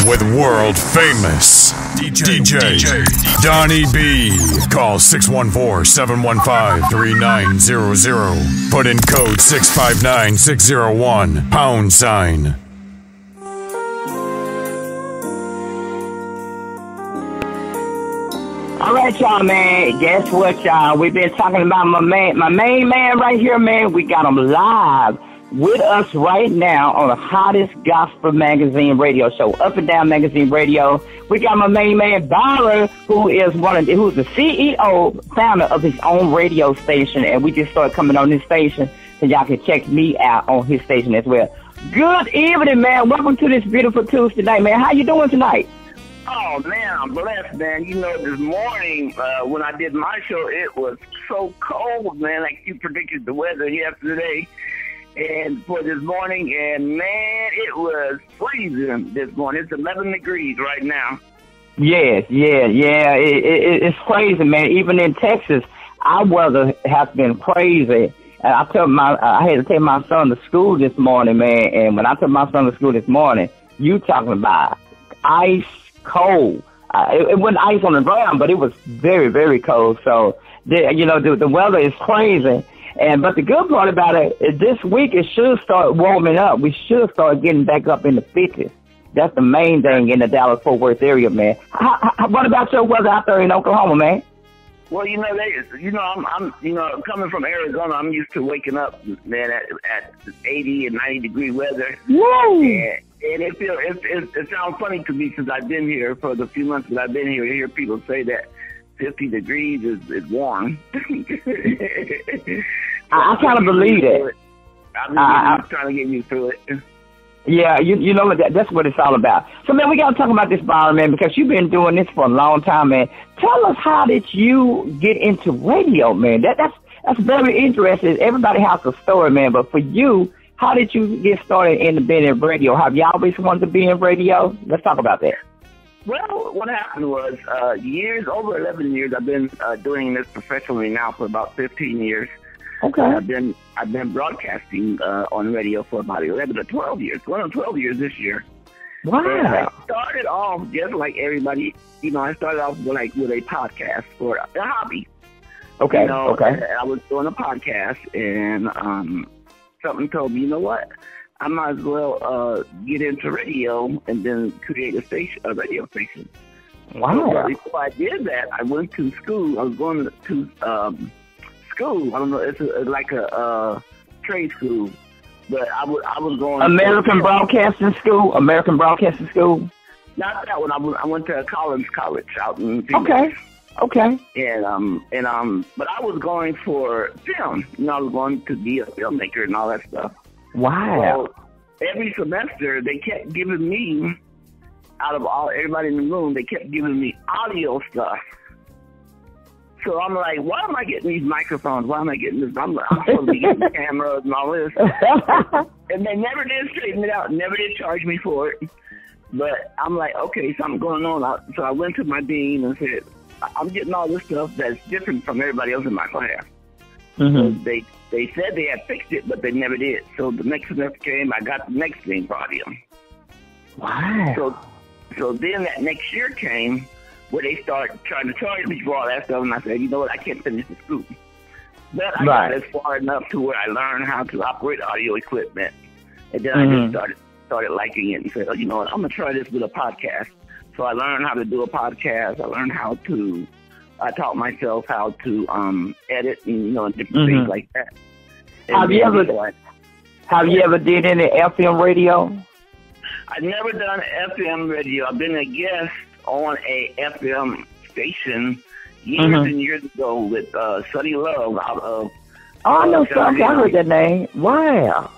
with world famous DJ Donnie B. Call 614-715-3900. Put in code 659601 #. All right, y'all, man. Guess what, y'all? We've been talking about my main man right here, man. We got him live with us right now on the hottest gospel magazine radio show, Up and Down Magazine Radio. We got my main man, Byron, who's the CEO, founder of his own radio station, and we just started coming on this station, so y'all can check me out on his station as well. Good evening, man. Welcome to this beautiful Tuesday night, man. How you doing tonight? Oh, man, I'm blessed, man. You know, this morning when I did my show, it was so cold, man, like you predicted the weather yesterday and for this morning. And, man, it was freezing this morning. It's 11 degrees right now. Yes, it's crazy, man. Even in Texas, our weather has been crazy. And I had to take my son to school this morning, man. And when I took my son to school this morning, you talking about ice, cold. It wasn't ice on the ground, but it was very, very cold. So, the weather is crazy. But the good part about it is this week it should start warming up. We should start getting back up in the 50s. That's the main thing in the Dallas-Fort Worth area, man. What about your weather out there in Oklahoma, man? Well, I'm coming from Arizona. I'm used to waking up, man, at 80 and 90 degree weather. Whoa! And it sounds funny to me because I've been here for the few months that I've been here. I hear people say that 50 degrees is warm. I kind of believe it. I'm trying to get used to it. Yeah, you know that's what it's all about. So, man, we got to talk about this, Byron, man, because you've been doing this for a long time, man. Tell us, how did you get into radio, man? That's very interesting. Everybody has a story, man, but for you, how did you get started in being in radio? Have you always wanted to be in radio? Let's talk about that. Well, what happened was over 11 years, I've been doing this professionally now for about 15 years. Okay. I've been broadcasting on radio for about 11 to 12 years. Going on 12 years this year. Wow. And I started off just like everybody. I started off with a podcast for a hobby. Okay. Okay. I was doing a podcast, and something told me, you know what? I might as well get into radio and then create a radio station. Wow. So before I did that, I went to school. I was going to school. I don't know. It's like a trade school, but I was going American Broadcasting School. American Broadcasting School. Not that one. I went to Collins College out in Phoenix. Okay. And but I was going for film. I was going to be a filmmaker and all that stuff. Wow. So every semester they kept giving me, out of everybody in the room, they kept giving me audio stuff. So I'm like, why am I getting these microphones? Why am I getting this? I'm supposed to be getting cameras and all this. And they never did straighten it out, never did charge me for it. But I'm like, okay, something's going on. So I went to my dean and said, I'm getting all this stuff that's different from everybody else in my class. Mm-hmm. So they said they had fixed it, but they never did. So the next semester came, I got the next thing for audio. Wow. So then that next year came, where they started trying to charge me for all that stuff, and I said, you know what, I can't finish the school. But I got as far enough to where I learned how to operate audio equipment, and then I just started liking it and said, oh, you know what, I'm going to try this with a podcast. So I learned how to do a podcast. I learned I taught myself how to edit and, and different things like that. And Have you ever did any FM radio? I've never done FM radio. I've been a guest on a FM station years and years ago with Sonny Love out of. Oh, I know Sonny. I heard that name. Wow.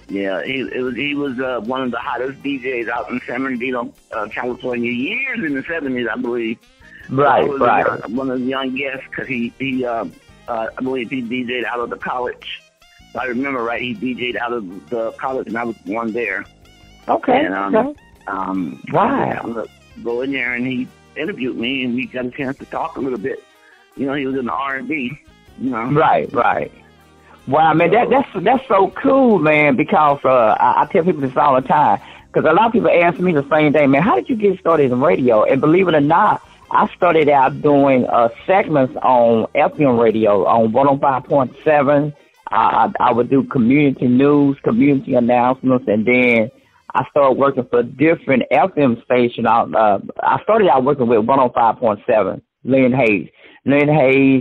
Yeah, he was one of the hottest DJs out in San Bernardino, California, years in the 70s, I believe. Right. One of the young guests, because he I believe he DJ'd out of the college. If I remember right, he DJ'd out of the college, and I was one there. Okay. And, wow. Go in there, and interviewed me, and we got a chance to talk a little bit. You know, he was in the R&B. You know. Right. Wow, man, that's so cool, man. Because I tell people this all the time. Because a lot of people ask me the same thing, man. How did you get started in radio? And believe it or not, I started out doing segments on FM radio on 105.7. I would do community news, community announcements, and then I started working for different FM stations. I started out working with 105.7, Lynn Hayes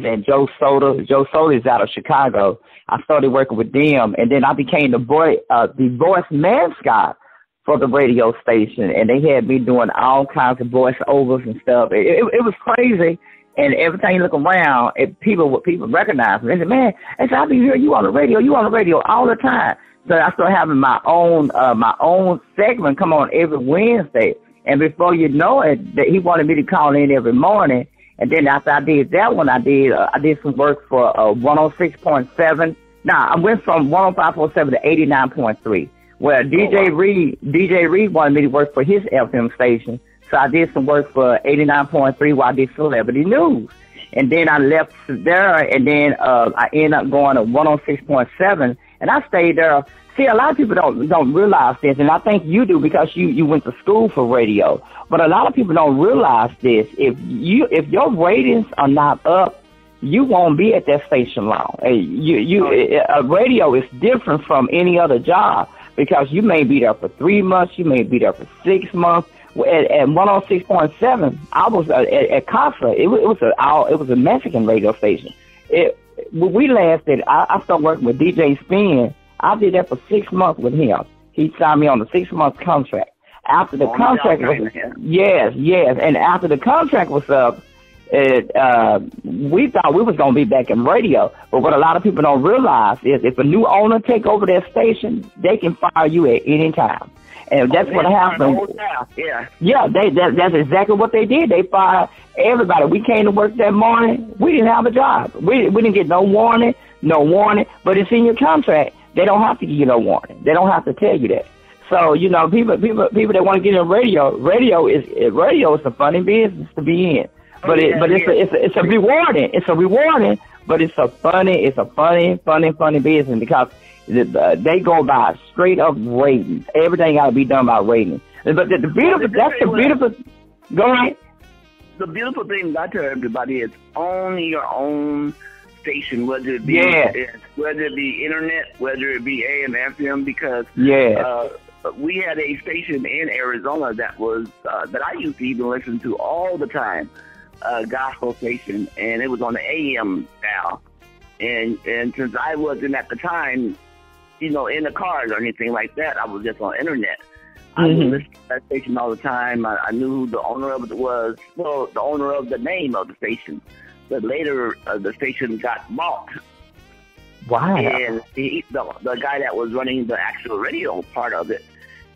and Joe Soda. Joe Soda is out of Chicago. I started working with them, and then I became the voice mascot for the radio station, and they had me doing all kinds of voiceovers and stuff. It was crazy, and every time you look around, people recognize me. They said, man, I be hearing you on the radio all the time. So I started having my own segment come on every Wednesday, and before you know it, he wanted me to call in every morning. And then after I did that one, I did some work for 106.7. Now I went from 105.7 to 89.3. Well, DJ Reed wanted me to work for his FM station, so I did some work for 89.3 while I did Celebrity News. And then I left there, and then I ended up going to 106.7, and I stayed there. See, a lot of people don't realize this, and I think you do because you went to school for radio. But a lot of people don't realize this. If your ratings are not up, you won't be at that station long. Radio is different from any other job. Because you may be there for 3 months, you may be there for 6 months. At 106.7, I was at Casa. It was a Mexican radio station. We lasted. I started working with DJ Spin. I did that for 6 months with him. He signed me on a 6-month contract. After the contract was yes, and after the contract was up, we thought we was gonna be back in radio, but what a lot of people don't realize is if a new owner take over that station, they can fire you at any time, and that's what happened. That's exactly what they did. They fired everybody. We came to work that morning. We didn't have a job. We didn't get no warning. But it's in your contract. They don't have to give you no warning. They don't have to tell you that. So you know, people that want to get in radio is a funny business to be in. But it's a rewarding. It's a rewarding, but it's a funny business because they go by straight up ratings. Everything got to be done by ratings. But the beautiful. Go ahead. The beautiful thing I tell everybody is own your own station, whether it be internet, whether it be AM, FM, because we had a station in Arizona that was that I used to even listen to all the time. Gospel station, and it was on the AM dial. And since I wasn't at the time, you know, in the cars or anything like that, I was just on internet. I would listen to that station all the time. I knew who the owner of it was, well, the owner of the name of the station. But later, the station got bought. Wow. And the guy that was running the actual radio part of it,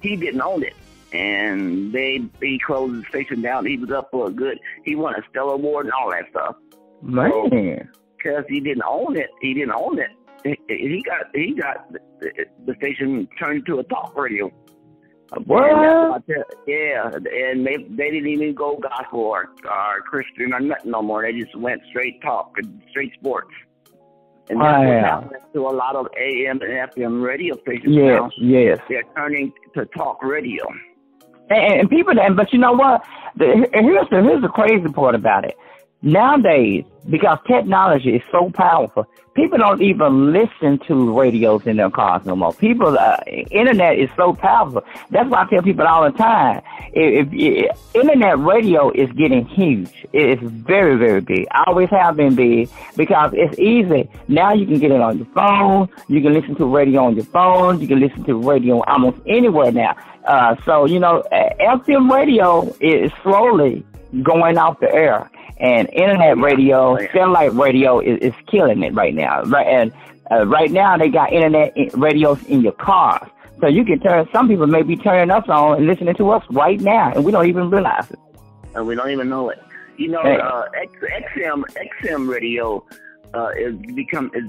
he didn't own it. And he closed the station down. He was up for a good. He won a Stellar Award and all that stuff. Man, because he didn't own it. He got the station turned into a talk radio. What? And they didn't even go gospel or Christian or nothing no more. They just went straight talk, straight sports. And that's what happens to a lot of AM and FM radio stations now. Yes. They're turning to talk radio. And people, but you know what? Here's the crazy part about it. Nowadays, because technology is so powerful, people don't even listen to radios in their cars no more. Internet is so powerful. That's why I tell people all the time, internet radio is getting huge. It's very, very big. I always have been big because it's easy. Now you can get it on your phone. You can listen to radio on your phone. You can listen to radio almost anywhere now. So, you know, FM radio is slowly going off the air. And internet radio, satellite radio is killing it right now. And right now they got internet radios in your cars. So you can some people may be turning us on and listening to us right now, and we don't even realize it. And we don't even know it. You know, XM radio is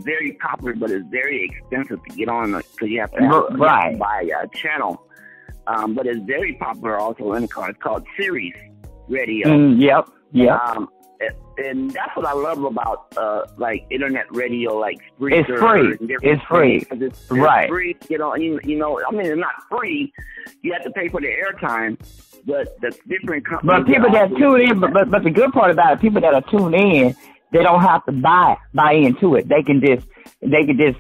very popular, but it's very expensive to get on because you have to buy a channel. But it's very popular also in the car. It's called Sirius. radio. Yep. And that's what I love about like internet radio, like Spreaker. It's free. It's free. It's right. free. You know. I mean, it's not free. You have to pay for the airtime, but the different companies. But people that tune in, but the good part about it, people that are tuned in, they don't have to buy into it. They can just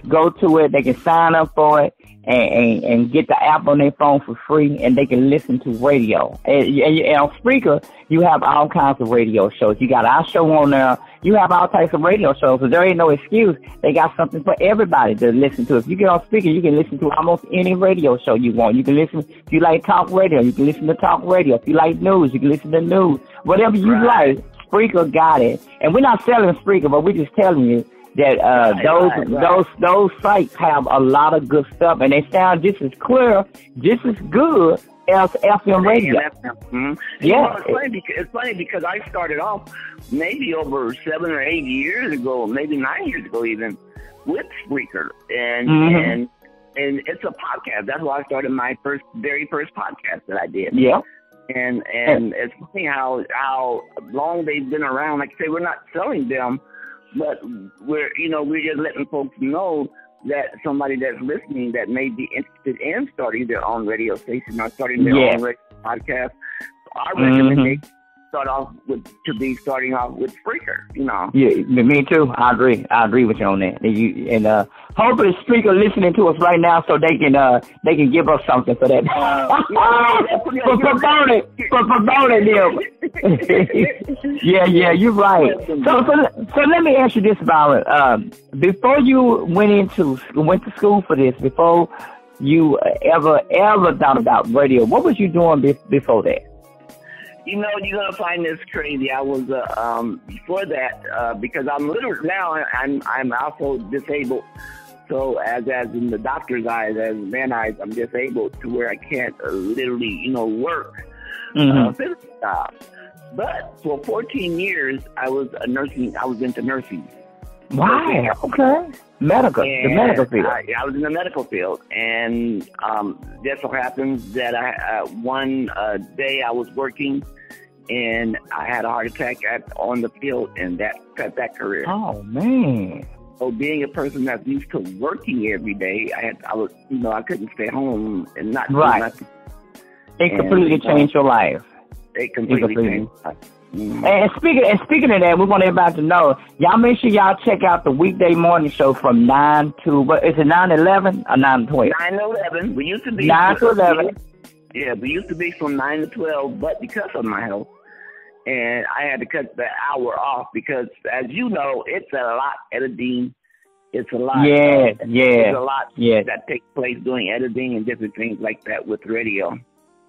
go to it. They can sign up for it and get the app on their phone for free, and they can listen to radio. And on Spreaker, you have all kinds of radio shows. You got our show on there. You have all types of radio shows, so there ain't no excuse. They got something for everybody to listen to. If you get on Spreaker, you can listen to almost any radio show you want. You can listen, if you like talk radio, you can listen to talk radio. If you like news, you can listen to news. Whatever you like, Spreaker got it. And we're not selling Spreaker, but we're just telling you that those sites have a lot of good stuff, and they sound just as clear, just as good as FM radio. Mm-hmm. Yeah, it's funny because I started off maybe over 7 or 8 years ago, maybe 9 years ago even, with Spreaker, and it's a podcast. That's why I started my very first podcast that I did. Yeah. And it's funny how long they've been around. Like I say, we're not selling them, but we're just letting folks know that somebody that's listening that may be interested in starting their own radio station or starting their own radio podcast. Our recommendation starting off with Spreaker, Yeah, me too. I agree with you on that. And hopefully Spreaker listening to us right now, so they can give us something for that. For promoting them. Yeah, you're right. So let me ask you this, Byron. Before you went to school for this, before you ever thought about radio, what was you doing before that? You're gonna find this crazy. I was before that because I'm literally now I'm also disabled. So as in the doctor's eyes, as man eyes, I'm disabled to where I can't literally work physical job. But for 14 years I was into nursing. Wow. Okay. The medical field. I was in the medical field, and just so happens that one day I was working, and I had a heart attack on the field, and that cut that career. Oh man! So being a person that's used to working every day, I couldn't stay home and not do nothing. It completely changed your life. It completely changed my life. Mm-hmm. And speaking of that, we want everybody to know, y'all make sure y'all check out the weekday morning show from 9 to, is it 9 to 11 or 9 to 12? 9 to 11. We used to be 9 to 11. Yeah, we used to be from 9 to 12, but because of my health, and I had to cut the hour off because, as you know, it's a lot editing. It's a lot. There's a lot that takes place doing editing and different things like that with radio.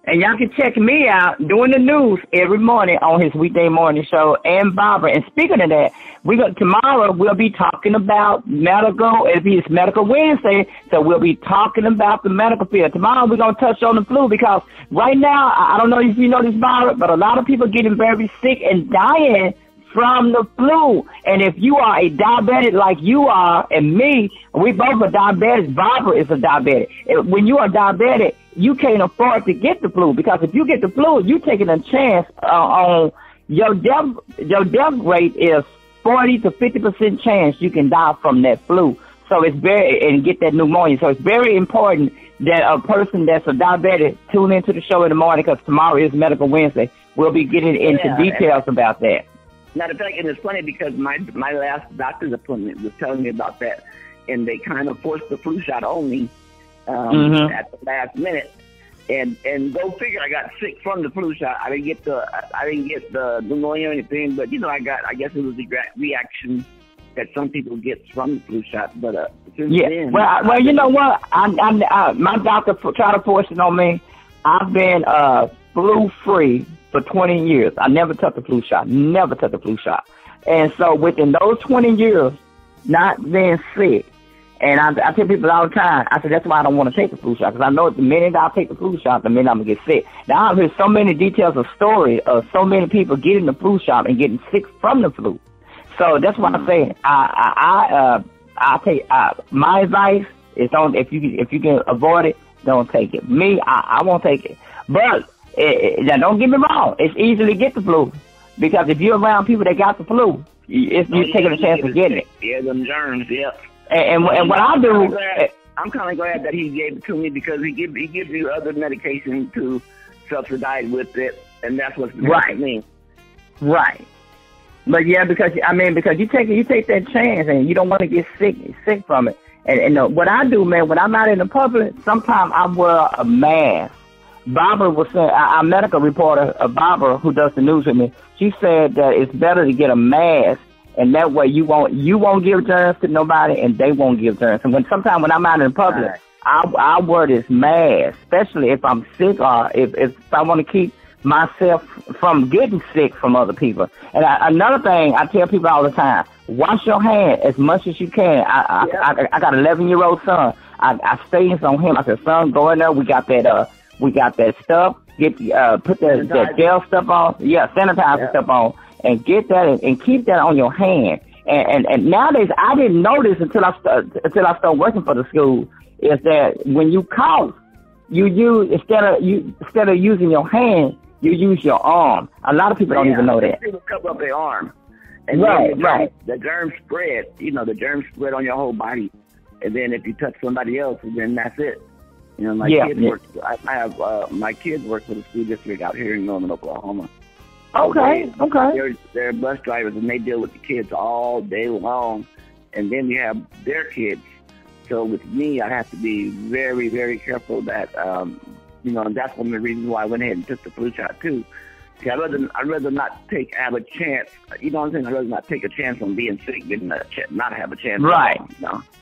And y'all can check me out doing the news every morning on his weekday morning show, and Barbara. And speaking of that, tomorrow we'll be talking about medical. It's Medical Wednesday, so we'll be talking about the medical field. Tomorrow we're going to touch on the flu because right now, I don't know if you know this, Barbara, but a lot of people getting very sick and dying from the flu. And if you are a diabetic like you are and me, we both are diabetics. Barbara is a diabetic. When you are diabetic, you can't afford to get the flu because if you get the flu, you're taking a chance on your death rate is 40 to 50% chance you can die from that flu. So and get that pneumonia. So it's very important that a person that's a diabetic tune into the show in the morning because tomorrow is Medical Wednesday. We'll be getting into details about that. Matter of fact, and it's funny because my last doctor's appointment was telling me about that, and they kind of forced the flu shot on me at the last minute, and go figure, I got sick from the flu shot. I didn't get the pneumonia or anything, but I guess it was the reaction that some people get from the flu shot. But then, well, you know what? My doctor tried to force it on me. I've been flu free for 20 years. I never took the flu shot. And so within those 20 years, not being sick, and I tell people all the time, I said, that's why I don't want to take the flu shot, because I know the minute I take the flu shot, the minute I'm going to get sick. Now, I've heard so many details of story of so many people getting the flu shot and getting sick from the flu. So that's why I say, I take, my advice is don't, if you can avoid it, don't take it. Me, I won't take it. But Now, don't get me wrong. It's easy to get the flu because if you're around people that got the flu, you're taking a chance of getting it. Yeah, them germs. Yep. And what I do, I'm kind of glad that he gave it to me because he gives you other medication to subsidize with it, and that's what's right. Me. Right. But yeah, because you take that chance and you don't want to get sick from it. And what I do, man, when I'm out in the public, sometimes I wear a mask. Barbara was saying, our medical reporter, Barbara, who does the news with me, she said that it's better to get a mask, and that way you won't give germs to nobody, and they won't give germs. And sometimes when I'm out in the public, right. I wear this mask, especially if I'm sick or if I want to keep myself from getting sick from other people. And another thing I tell people all the time, wash your hand as much as you can. I got an 11-year-old son. I stays on him. I said, son, go in there. We got that stuff. Put that gel stuff on. Yeah, sanitizer stuff on, and get that and keep that on your hand. And nowadays I didn't know this until I started working for the school. Is that when you cough, you use instead of using your hand, you use your arm. A lot of people don't even know that. People cover up their arm. And right. The germs spread. The germs spread on your whole body. And then if you touch somebody else, then that's it. My kids work. I have my kids work for the school district out here in Norman, Oklahoma. Okay. They're bus drivers, and they deal with the kids all day long. And then you have their kids. So with me, I have to be very, very careful that, and that's one of the reasons why I went ahead and took the flu shot too. See, I'd rather not have a chance. You know what I'm saying? I'd rather not take a chance on being sick than not have a chance. Right.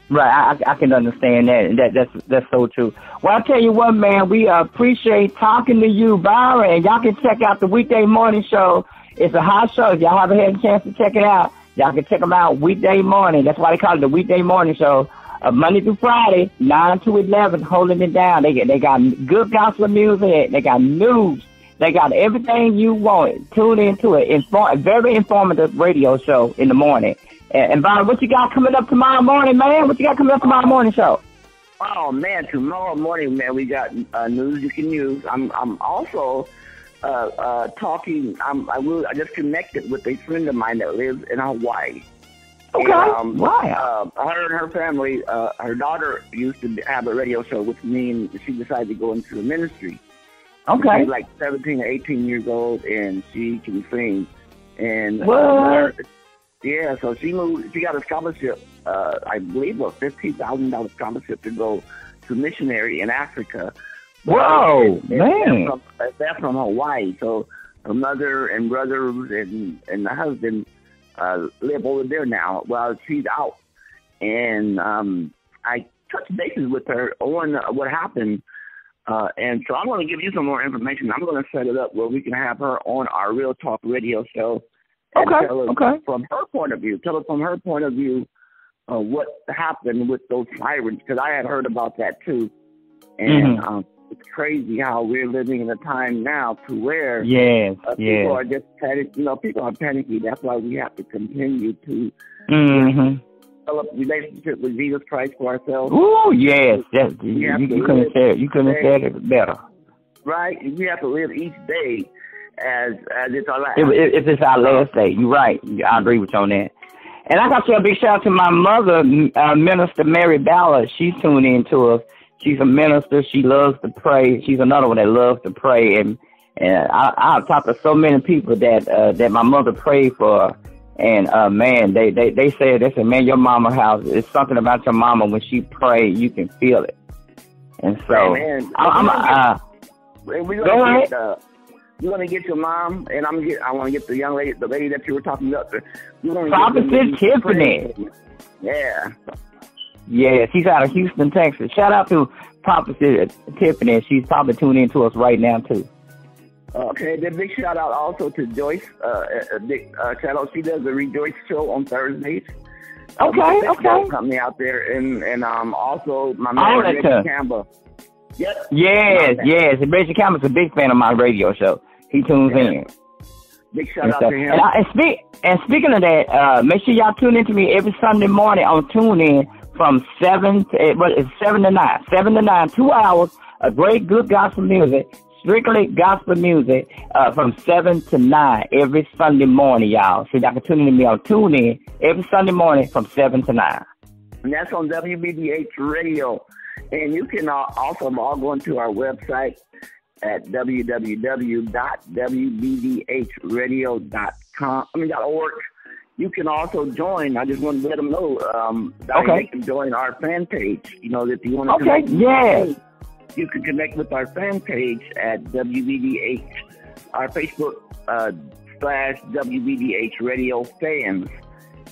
Right. I can understand that. And that's so true. Well, I'll tell you what, man, we appreciate talking to you, Byron, and y'all can check out the weekday morning show. It's a hot show. If y'all haven't had a chance to check it out, y'all can check them out weekday morning. That's why they call it the weekday morning show. Monday through Friday, 9 to 11, holding it down. They got good gospel music. They got news. They got everything you want. Tune into it. Very informative radio show in the morning. And Byron, what you got coming up tomorrow morning, man? What you got coming up tomorrow morning show? Oh man, tomorrow morning, man, we got news you can use. I'm also talking. I just connected with a friend of mine that lives in Hawaii. Okay. And, wow. Her and her family, her daughter used to have a radio show with me, and she decided to go into the ministry. Okay. She's like 17 or 18 years old, and she can sing. And so she moved. She got a scholarship, I believe, a $15,000 scholarship to go to missionary in Africa. Whoa, man! They're from Hawaii, so her mother and brothers and the husband live over there now. Well, she's out, and I touched bases with her on what happened, and so I'm going to give you some more information. I'm going to set it up where we can have her on our Real Talk radio show. And tell her from her point of view. Tell her from her point of view what happened with those sirens, because I had heard about that too, and it's crazy how we're living in a time now to where people are just panic. People are panicky. That's why we have to continue to develop a relationship with Jesus Christ for ourselves. Oh yes, you couldn't say it. You couldn't have said it better. Right, we have to live each day as it's our last. If it's our last day, you're right. I agree with you on that. And I got to say a big shout out to my mother, Minister Mary Ballard. She's tuned in to us. She's a minister. She loves to pray. She's another one that loves to pray. And I've talked to so many people that my mother prayed for. And, man, they said, man, your mama house, it's something about your mama. When she prays, you can feel it. And so, we're going to get your mom, and I want to get the young lady, the lady that you were talking about. Prophetess Tiffany. Yeah. Yeah, she's out of Houston, Texas. Shout out to Prophetess Tiffany. She's probably tuning in to us right now, too. Okay, then big shout out also to Joyce. Big shout out. She does the Rejoice show on Thursdays. Okay. Company out there, and also my man Reggie Campbell. Yep. Yes. And Reggie Campbell's a big fan of my radio show. He tunes in. Big shout out to him. And speaking of that, make sure y'all tune in to me every Sunday morning on TuneIn from 7 to 9. 7 to 9, 2 hours of great, good gospel music strictly gospel music from 7 to 9 every Sunday morning, y'all. So y'all can tune in to me on TuneIn every Sunday morning from 7 to 9. And that's on WBDH Radio. And you can also log on to our website at www.wbdhradio.org. You can also join. I just want to let them know that they can join our fan page. You know, if you want to connect, you can connect with our fan page at WBDH, our Facebook / WBDH Radio Fans.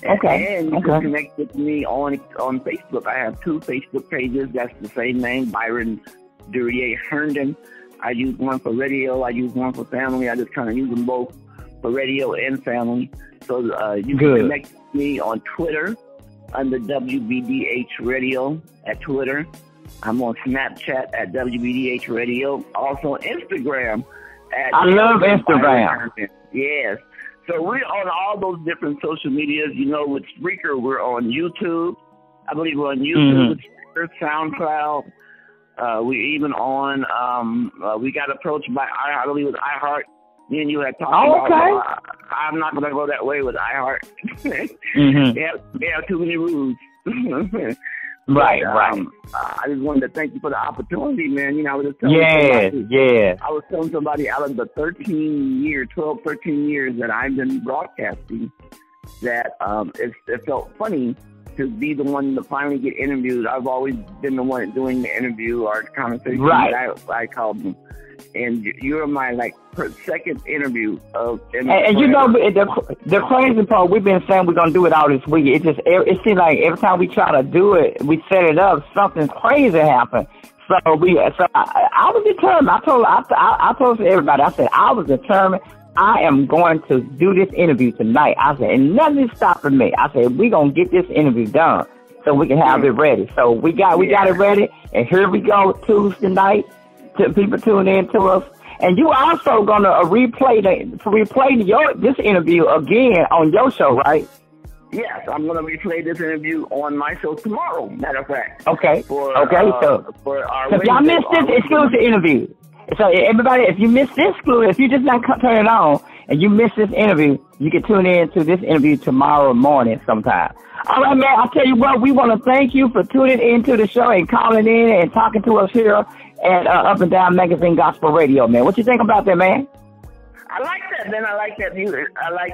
And you can connect with me on Facebook. I have 2 Facebook pages. That's the same name, Byron Duryea Herndon. I use one for radio. I use one for family. I just kind of use them both for radio and family. So you can connect with me on Twitter under WBDH Radio at Twitter. I'm on Snapchat at WBDH Radio. Also Instagram at I love Instagram. Yes. So we're on all those different social medias. You know, with Spreaker, we're on YouTube. I believe we're on YouTube, Spreaker, SoundCloud. We're even on, we got approached by I believe it was iHeart. Me and you had talked about I'm not going to go that way with iHeart. They have too many rules. Right. I just wanted to thank you for the opportunity, man. You know, I was just telling I was telling somebody out of the 12, 13 years that I've been broadcasting that it felt funny to be the one to finally get interviewed. I've always been the one doing the interview or conversation I called them. And you're my second interview of. And you know the crazy part, we've been saying we're gonna do it all this week. It seems like every time we try to do it, we set it up, something crazy happens. So I was determined. I told everybody. I said I was determined. I am going to do this interview tonight. I said, and nothing is stopping me. I said we're gonna get this interview done so we can have it ready. So we got it ready, and here we go Tuesday night. People tune in to us, and you also gonna replay this interview again on your show, right? Yes, I'm gonna replay this interview on my show tomorrow. Matter of fact. Okay. For our. If y'all missed this exclusive interview, so everybody, if you missed this exclusive, if you just not turn it on and you missed this interview, you can tune in to this interview tomorrow morning sometime. All right, man. I tell you what, we want to thank you for tuning into the show and calling in and talking to us here at Up and Down Magazine Gospel Radio, man. What you think about that, man? I like that, man. I like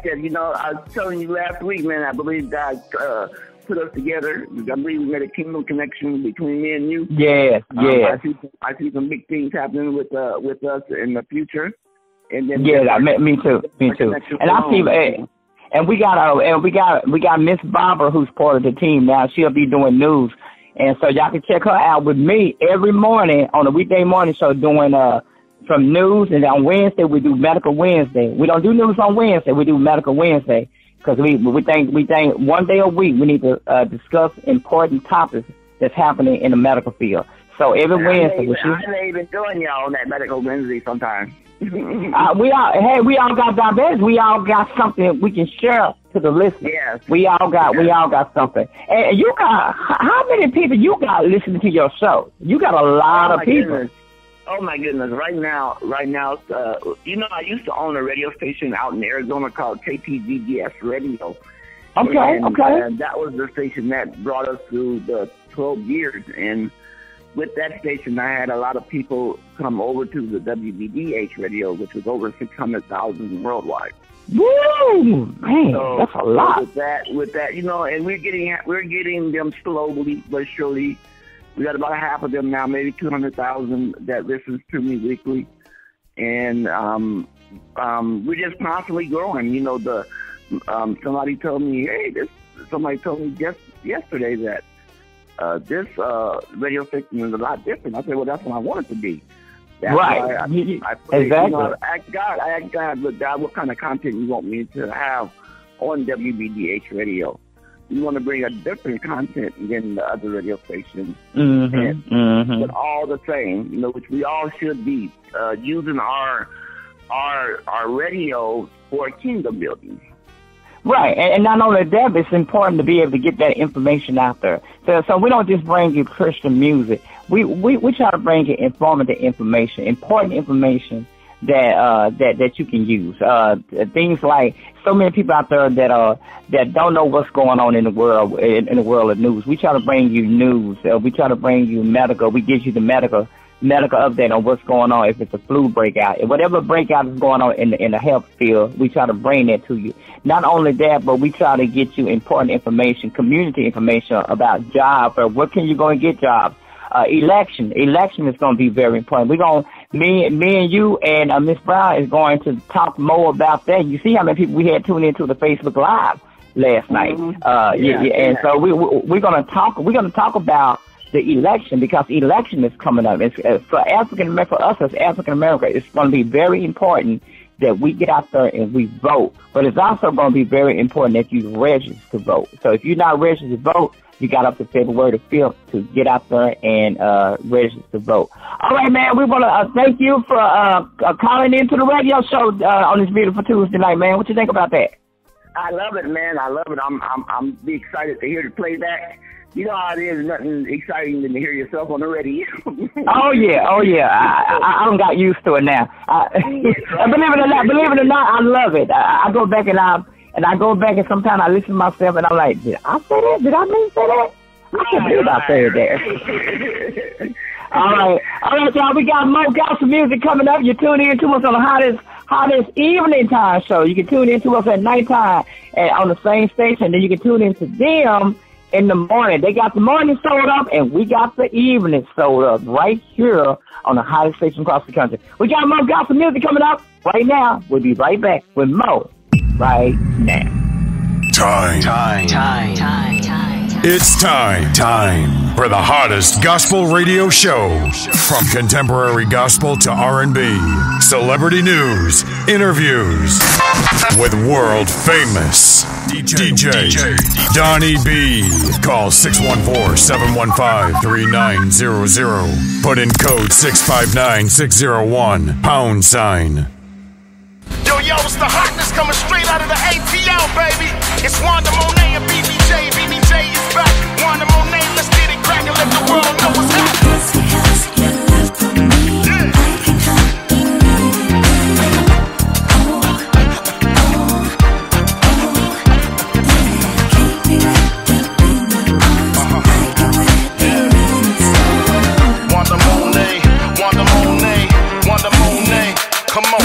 that. You know, I was telling you last week, man, I believe God put us together. I believe we made a kingdom connection between me and you. Yes. I see some big things happening with us in the future. And then me too. And I see, and we got Miss Barbara, who's part of the team now. She'll be doing news. And so y'all can check her out with me every morning on a weekday morning show doing from news, and on Wednesday we do Medical Wednesday. We don't do news on Wednesday, we do Medical Wednesday because we think one day a week we need to discuss important topics that's happening in the medical field. So every Wednesday. I may even join y'all on that Medical Wednesday sometime. We all got diabetes. We all got something we can share to the listeners. Yes. We all got something. And you got, how many people you got listening to your show? You got a lot of people. Goodness. Oh my goodness! Right now, you know, I used to own a radio station out in Arizona called KPGBS Radio. Okay. And that was the station that brought us through the 12 years. And with that station, I had a lot of people come over to the WBDH radio, which was over 600,000 worldwide. Woo, man, so, that's a lot. With that, you know, and we're getting them slowly but surely. We got about half of them now, maybe 200,000 that listens to me weekly, and we're just constantly growing. You know, somebody told me just yesterday that this radio station is a lot different. I said, well, that's what I want it to be. That's right. Exactly. You know, I asked God, look, God, what kind of content you want me to have on WBDH radio? We want to bring a different content than the other radio stations, but all the same, you know, which we all should be using our radio for kingdom building. Right, and not only that, it's important to be able to get that information out there. So we don't just bring you Christian music. we try to bring you informative information, important information that you can use. Things like so many people out there that don't know what's going on in the world of news. We try to bring you news. We try to bring you medical. We give you the medical update on what's going on. If it's a flu breakout, whatever breakout is going on in the health field, we try to bring that to you. Not only that, but we try to get you important information, community information about jobs, or where can you go and get jobs. Election is going to be very important. Me and you and Miss Brown is going to talk more about that. You see how many people we had tuned into the Facebook Live last night. And so we're going to talk about the election, because election is coming up. It's for us as African Americans, it's going to be very important that we get out there and we vote. But it's also going to be very important that you register to vote. So if you're not registered to vote, you got up to February the 5th to get out there and register to vote. All right, man, we want to thank you for calling into the radio show on this beautiful Tuesday night, man. What you think about that? I love it, man. I love it. I'm be excited to hear the playback. You know how it is, nothing exciting than to hear yourself on the radio. Oh yeah. I don't got used to it now. Believe it or not, I love it. I go back and and sometimes I listen to myself and I'm like, did I say that? Did I mean say that? I can't believe I said that. All right, y'all. We got more gospel music coming up. You tune in to us on the hottest evening time show. You can tune in to us at nighttime on the same station. Then you can tune in to them in the morning. They got the morning sold up, and we got the evening sold up right here on the hottest station across the country. We got more gospel music coming up right now. We'll be right back with more right now. Time. It's time for the hottest gospel radio show. From contemporary gospel to R&B, celebrity news, interviews with world famous DJ Donnie B. Call 614-715-3900. Put in code 659601 #. Yo, it's the hotness coming straight out of the ATL, baby. It's Wanda Monet and BBJ. BBJ is back. Wanda Monet, let's get it crackin', let the world know what's happening. Because your love for me, I cannot keep me wrapped up in your arms like a wedding song. Wanda Monet, Wanda Monet, Wanda Monet. Come on.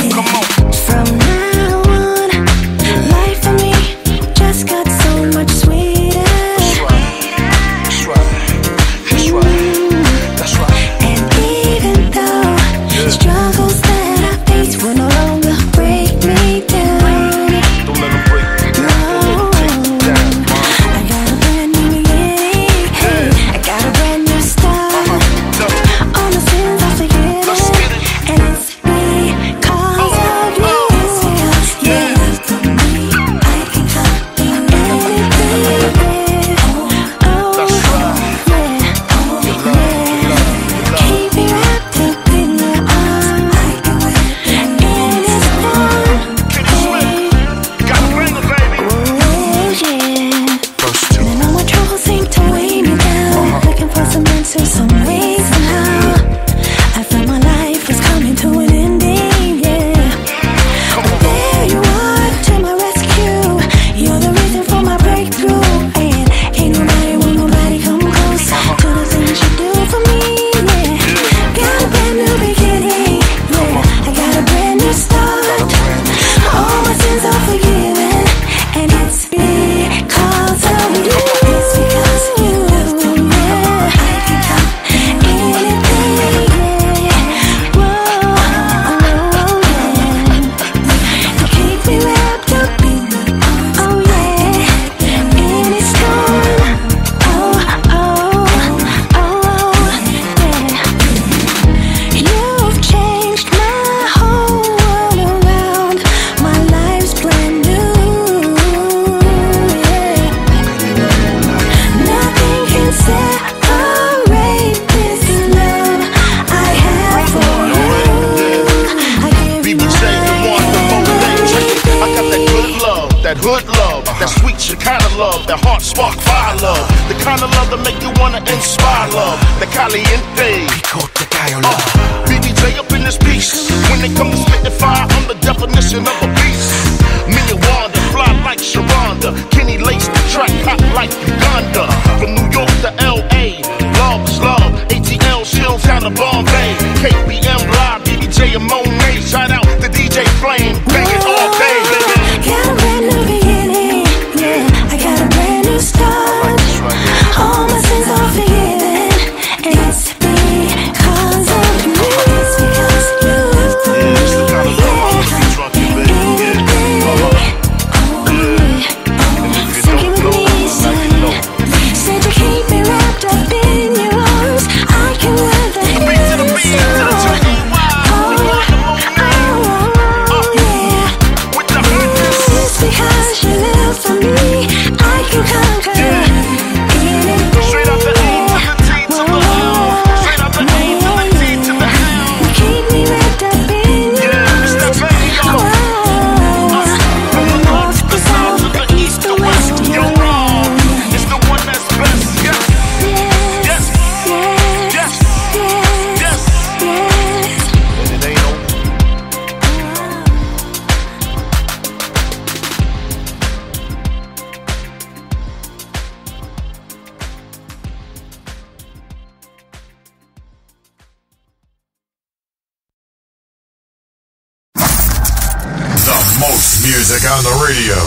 From now on, life for me That sweet Chicana love, that heart spark fire love. The kind of love that make you wanna inspire love. The caliente. BBJ up in this piece. When they come to spit the fire, I'm the definition of a beast. Me and Wanda, fly like Sharonda. Kenny lace the track, hot like Uganda. From New York to L.A., love is love. ATL, Chilltown to Bombay. KBM Live, BBJ and Monet. Shout out to DJ Flame, bang it all day, baby. Got a brand new beginning, yeah. I got a brand new start. All my sins are forgiven, and it's because of you. It's because you love me. Yeah, it's the kind of love I'm gonna be drunk in, baby. So give me some. Said you keep me wrapped up in your arms. I can weather any storm. Because you live for me, I can conquer anything. Straight out the A to the T to the O. Straight out the A to the T to the L. You keep me wrapped up in your arms. From the north to the south, to the east to west, you're wrong. It's the one that's best. Yes. Yes. Yes. Yes. Yes. And it ain't over. The most music on the radio.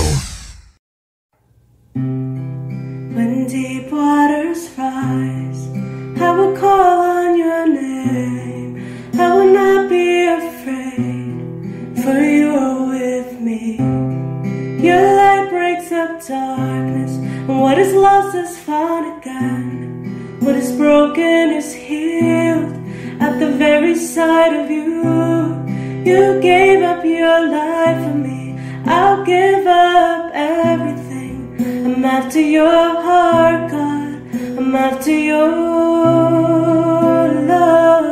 When deep waters rise, I will call on your name. I will not be afraid, for you are with me. Your light breaks up darkness, and what is lost is found again. What is broken is healed at the very sight of you. You gave up your life for me. I'll give up everything. I'm after your heart, God. I'm after your love.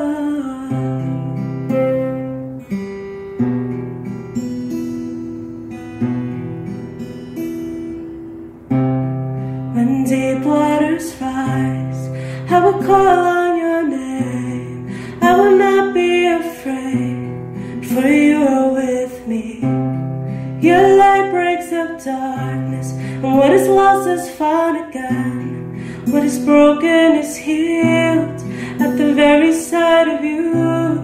When deep waters rise, I will call on your name. I will not be afraid, for you are with me. Your light breaks up darkness, and what is lost is found again. What is broken is healed at the very sight of you.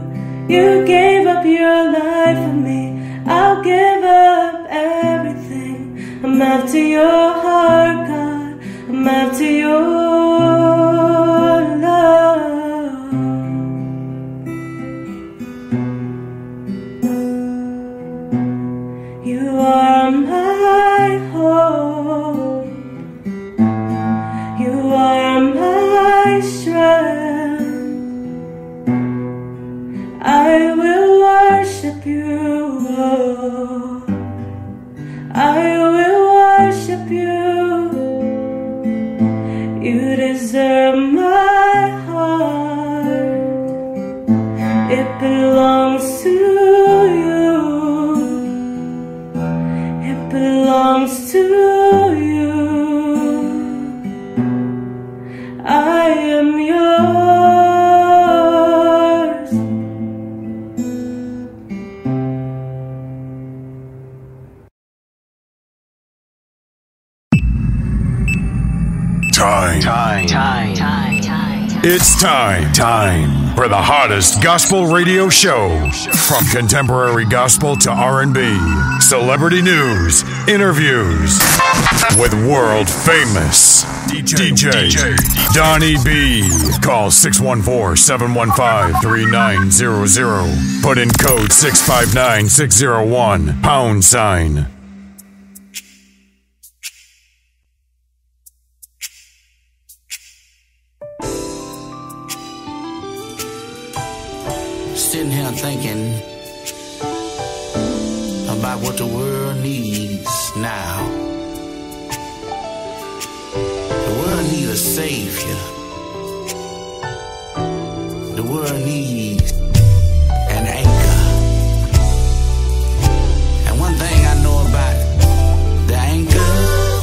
You gave up your life for me. I'll give up everything. I'm after your heart, God. I'm after your love. You are my hope. You are my strength. I will worship you. I will worship you. You deserve my heart. It belongs to you. It belongs to you. I am yours. It's time for the hottest gospel radio show. From contemporary gospel to R&B, celebrity news, interviews with world famous DJ Donnie B. Call 614-715-3900. Put in code 659601 #. Sitting here thinking about what the world needs now. The world needs a savior. The world needs an anchor. And one thing I know about the anchor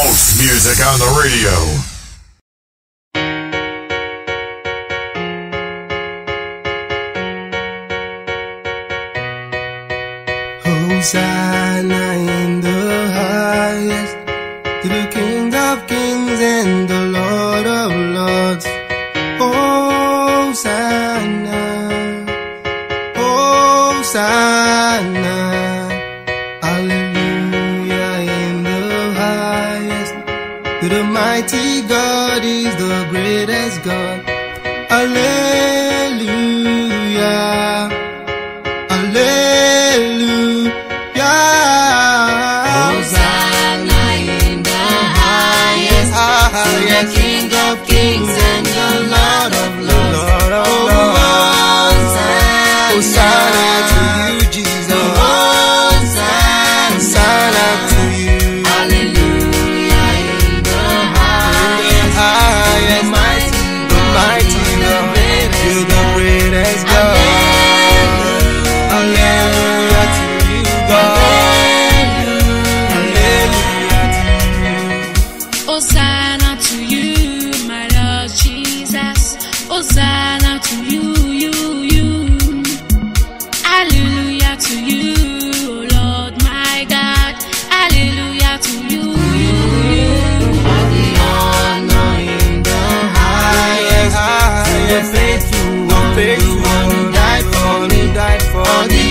most music on the radio. Hosanna in the highest, to the King of Kings and the Lord of Lords. Hosanna, Hosanna, hallelujah in the highest, to the mighty God is the greatest God. Hallelujah, hallelujah. Hosanna in the highest, to the King of Kings and the Lord of Lords. Hosanna to you, Jesus. Hosanna to you. Hallelujah in the highest, the mighty God, you're the greatest God. Hallelujah to you, God. Hosanna to you, my Lord Jesus. Hosanna to you, you. Hallelujah to you, oh Lord my God. Hallelujah to you, all the honor in the highest. The faithful one who died for me, all the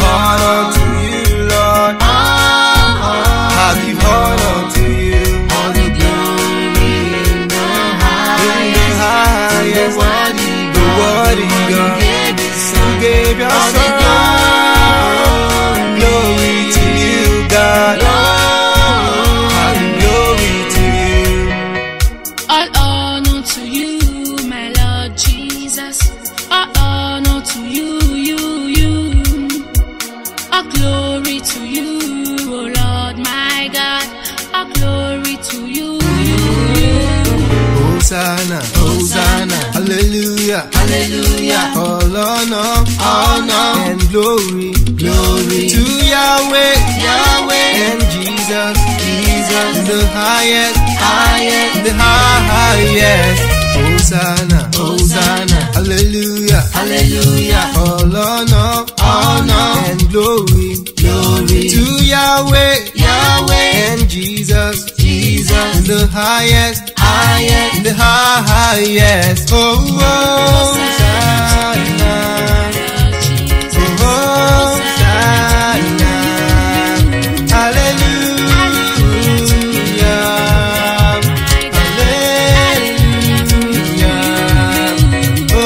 honor to you, Lord. I give honor to you. All the glory in the highest. The worthy God, you gave your son. Glory to you, God. Glory to you. All honor to you, my Lord Jesus. All honor to you, you. All glory to you, oh Lord my God. All glory to you, Hosanna, Hosanna, hallelujah, hallelujah. all honor, and glory to Yahweh, and Jesus, the highest, the highest. Hosanna, hallelujah, all honor, and glory to Yahweh, and Jesus, the highest, the highest. Oh, Hosanna, Hosanna, hallelujah, hallelujah. Oh,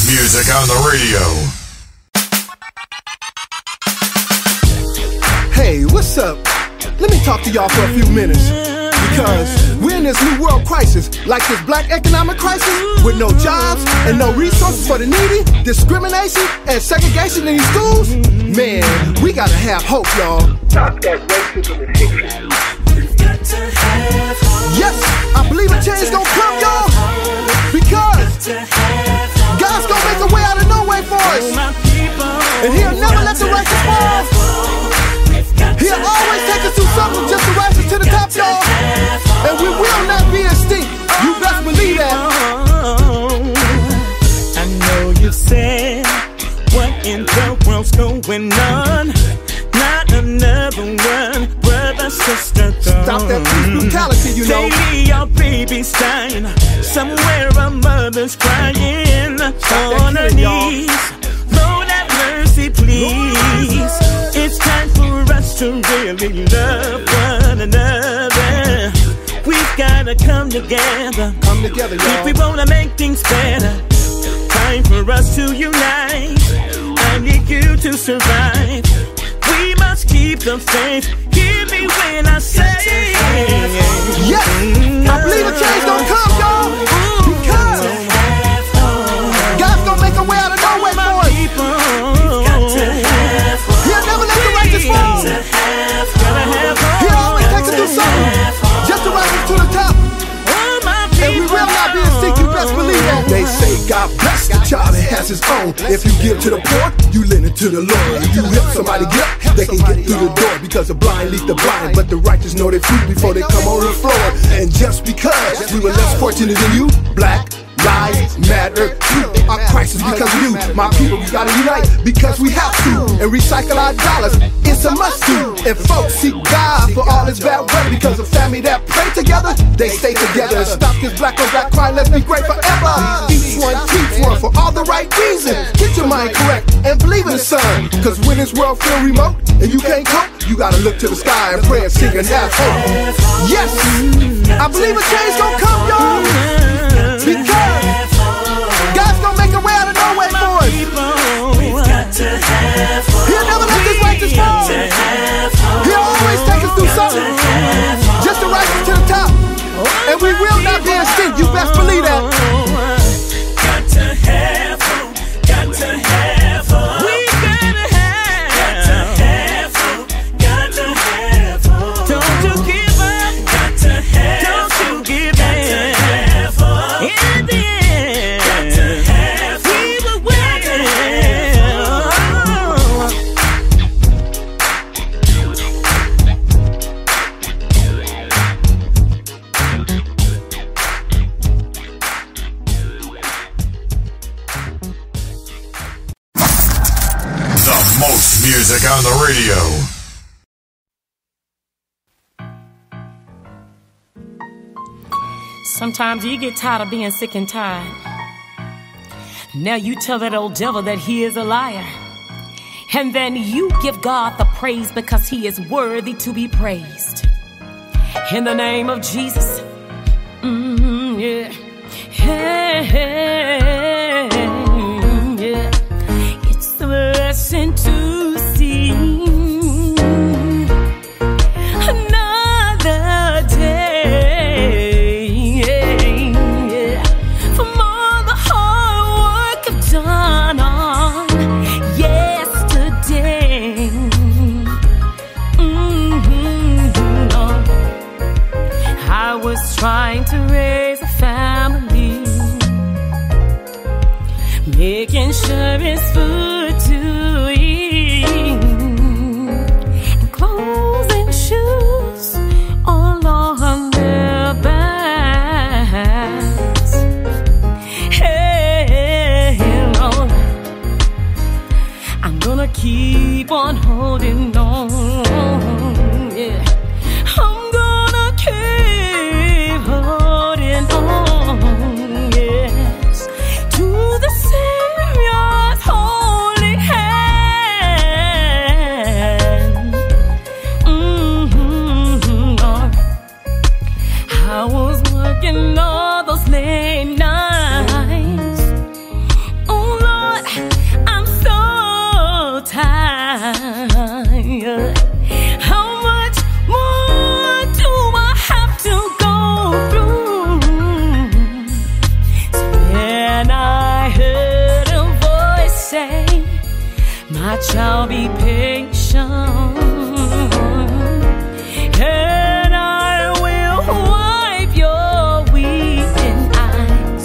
music on the radio. Hey, what's up? Let me talk to y'all for a few minutes. Because we're in this new world crisis, like this black economic crisis, with no jobs and no resources for the needy, discrimination and segregation in these schools. Man, we gotta have hope, y'all. Stop that racism and hatred. Yes, I believe a change gonna come, y'all. Because God's gonna make a way out of no way for us. And He'll never let the righteous fall. He'll always take us through something just to rise us to the top, y'all. And we will not be extinct. You best believe that. I know you said, what in the world's going on? Not another one, brother, sister, gone. Stop that police brutality, you know. Baby, your baby's dying. Somewhere a mother's crying on her knees. Lord have mercy, please. It's time for us to really love one another. We've gotta come together. Come together, y'all. If we wanna make things better. Time for us to unite. I need you to survive. We must keep the faith. Hear me when I say yes, I believe a change gonna come, y'all. Because God's gonna make a way out of no way for us. He'll never let the righteous fall. He'll always take us through something just to rise us to the top. And we will not be extinct, you best believe that. They say God bless the child that has his own. If you give to the poor, you lend it to the Lord. If you help somebody get, they can get through the door. Because the blind lead the blind, but the righteous know their fruit before they come on the floor. And just because we were less fortunate than you, black lives matter too. Our crisis because of you, my people. We gotta unite because we have to, and recycle our dollars. It's a must do. And folks seek God for all this bad weather, because a family that pray together, they stay together. And stop this black on black crime. Let's be great forever. Each one keeps one for all the right reasons. Get your mind correct and believe in the sun. Cause when this world feel remote and you can't cope, you gotta look to the sky and pray and sing and have hope. Yes, I believe a change gonna come, y'all. Because God's gonna make a way out of no way for us. He'll never let this righteous fall. He'll always take us through something just to rise us to the top. And we will not be extinct. You best believe that. Got to have hope. Got to have hope. We gotta have. Got to have hope. Got to have hope. Don't you give up. Got to have. Don't you give in. In the end, we will win. The most music on the radio. Sometimes you get tired of being sick and tired. Now you tell that old devil that he is a liar. And then you give God the praise because he is worthy to be praised. In the name of Jesus. Yeah. Yeah. It's a blessing to see another day. From all the hard work I've done on yesterday. I was trying to raise a family, making sure it's food to eat, and clothes and shoes all on their backs. Hey, Lord, I'm gonna keep on holding on. Yeah, I'm gonna keep holding on. Yes, to the Savior's holy hand. Lord, I was working all those late nights. Oh Lord, I'm so tired. How much more do I have to go through? So then I heard a voice say, my child, be patient, and I will wipe your weeping eyes.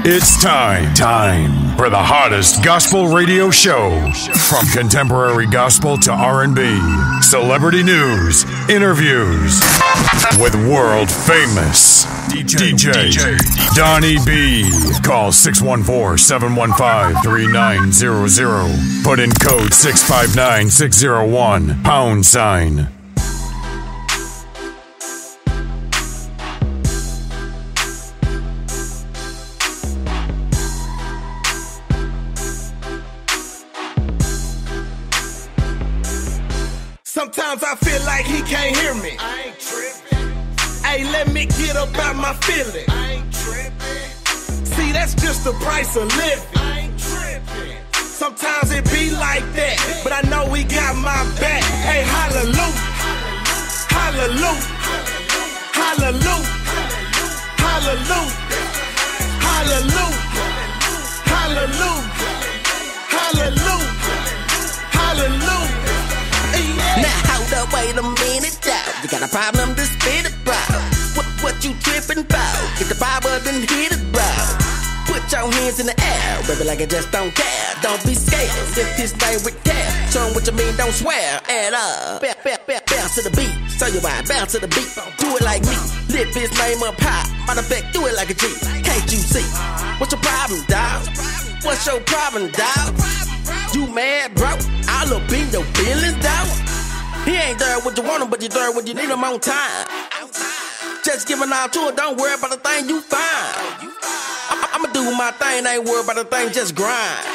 It's time for the hottest gospel radio show. From contemporary gospel to R&B, celebrity news, interviews with world famous DJ Donnie B. Call 614-715-3900. Put in code 659601 #. Sometimes I feel like he can't hear me. I ain't tripping. Hey, let me get up out my feelings. I ain't tripping. See, that's just the price of living. I ain't tripping. Sometimes it be like that, but I know we got my back. Hey, hallelujah, hallelujah, hallelujah, hallelujah, hallelujah, hallelujah, hallelujah, hallelujah. Now hold up, wait a minute, dog. You got a problem to spit about. What you tripping about? Get the power, then hit it, bro. Put your hands in the air, baby, like I just don't care. Don't be scared, if this thing with care. Show 'em what you mean, don't swear. And bounce to the beat. Show you why, bounce to the beat. Do it like me, lift his name up high. Matter of fact, do it like a G. Can't you see? What's your problem, dog? What's your problem, dog? You mad, bro? I'll up in your feelings, dog. He ain't there when you want him, but you there when you need him on time. Just giving out to it, don't worry about the thing you find. I'ma do my thing, ain't worry about the thing, just grind.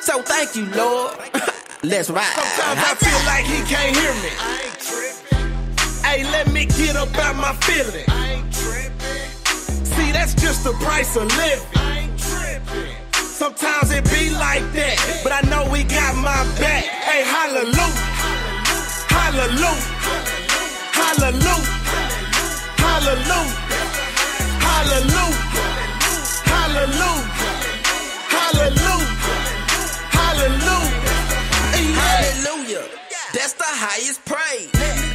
So thank you, Lord. Let's ride. Sometimes I feel like he can't hear me. I ain't tripping. Hey, let me get up out my feelings. I ain't tripping. See, that's just the price of living. I ain't tripping. Sometimes it be like that, but I know we got my back. Hey, hallelujah, hallelujah, hallelujah, hallelujah, hallelujah, hallelujah, hallelujah, hallelujah, hallelujah. That's the highest praise.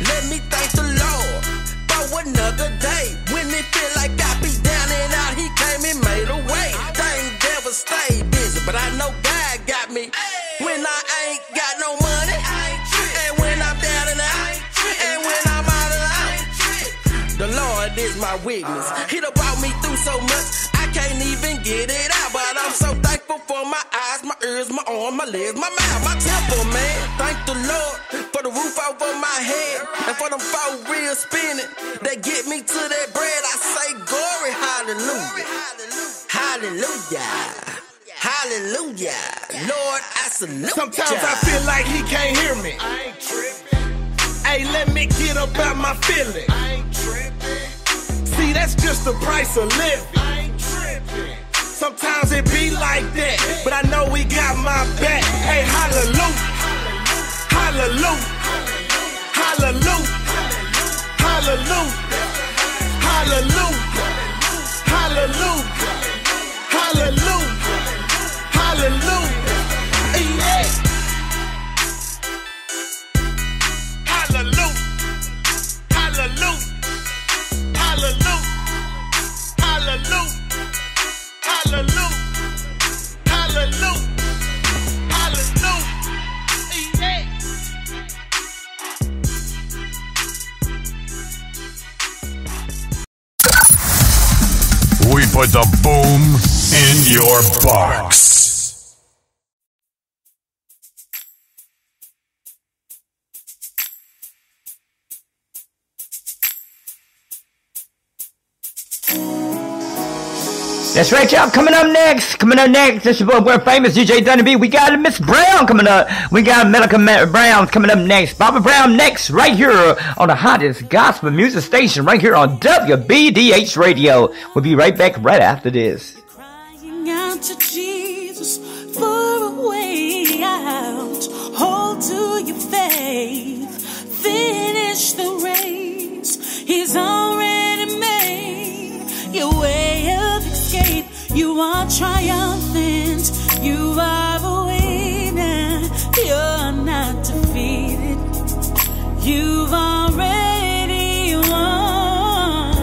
Let me thank the Lord for another day. When it feel like I be down and out, he came and made a way. Things never stay busy, but I know God got me. When I ain't got no money, and when I'm down and out, and when I'm out of line, the Lord is my witness. He done brought me through so much, I can't even get it out. But I'm so thankful for my eyes, my ears, my arms, my legs, my mouth, my temple, man. Thank the Lord for the roof over my head, and for them 4 wheels spinning. They get me to that bread, I say glory, hallelujah, hallelujah, hallelujah. Lord, I salute Sometimes ya. I feel like he can't hear me. I ain't tripping. Hey, let me get up out my feelings. I ain't tripping. See, that's just the price of living. I ain't tripping. Sometimes it be like that, but I know we got my back. Hey, hallelujah, hallelujah, hallelujah, hallelujah, hallelujah, hallelujah, hallelujah, hallelujah, yeah. Hallelujah, hallelujah, hallelujah, hallelujah, hallelujah, hallelujah, hallelujah, yeah. We put the boom in your box. That's right, y'all. Coming up next, this is your boy, famous DJ Donnie B. We got Miss Brown coming up. We got Melissa Brown coming up next. Bobby Brown next, right here on the hottest gospel music station, right here on WBDH Radio. We'll be right back right after this. Crying out to Jesus for a way out. Hold to your faith. Finish the race. He's already made your way of escape. You are triumphant. You are a winner. You're not defeated. You've already won.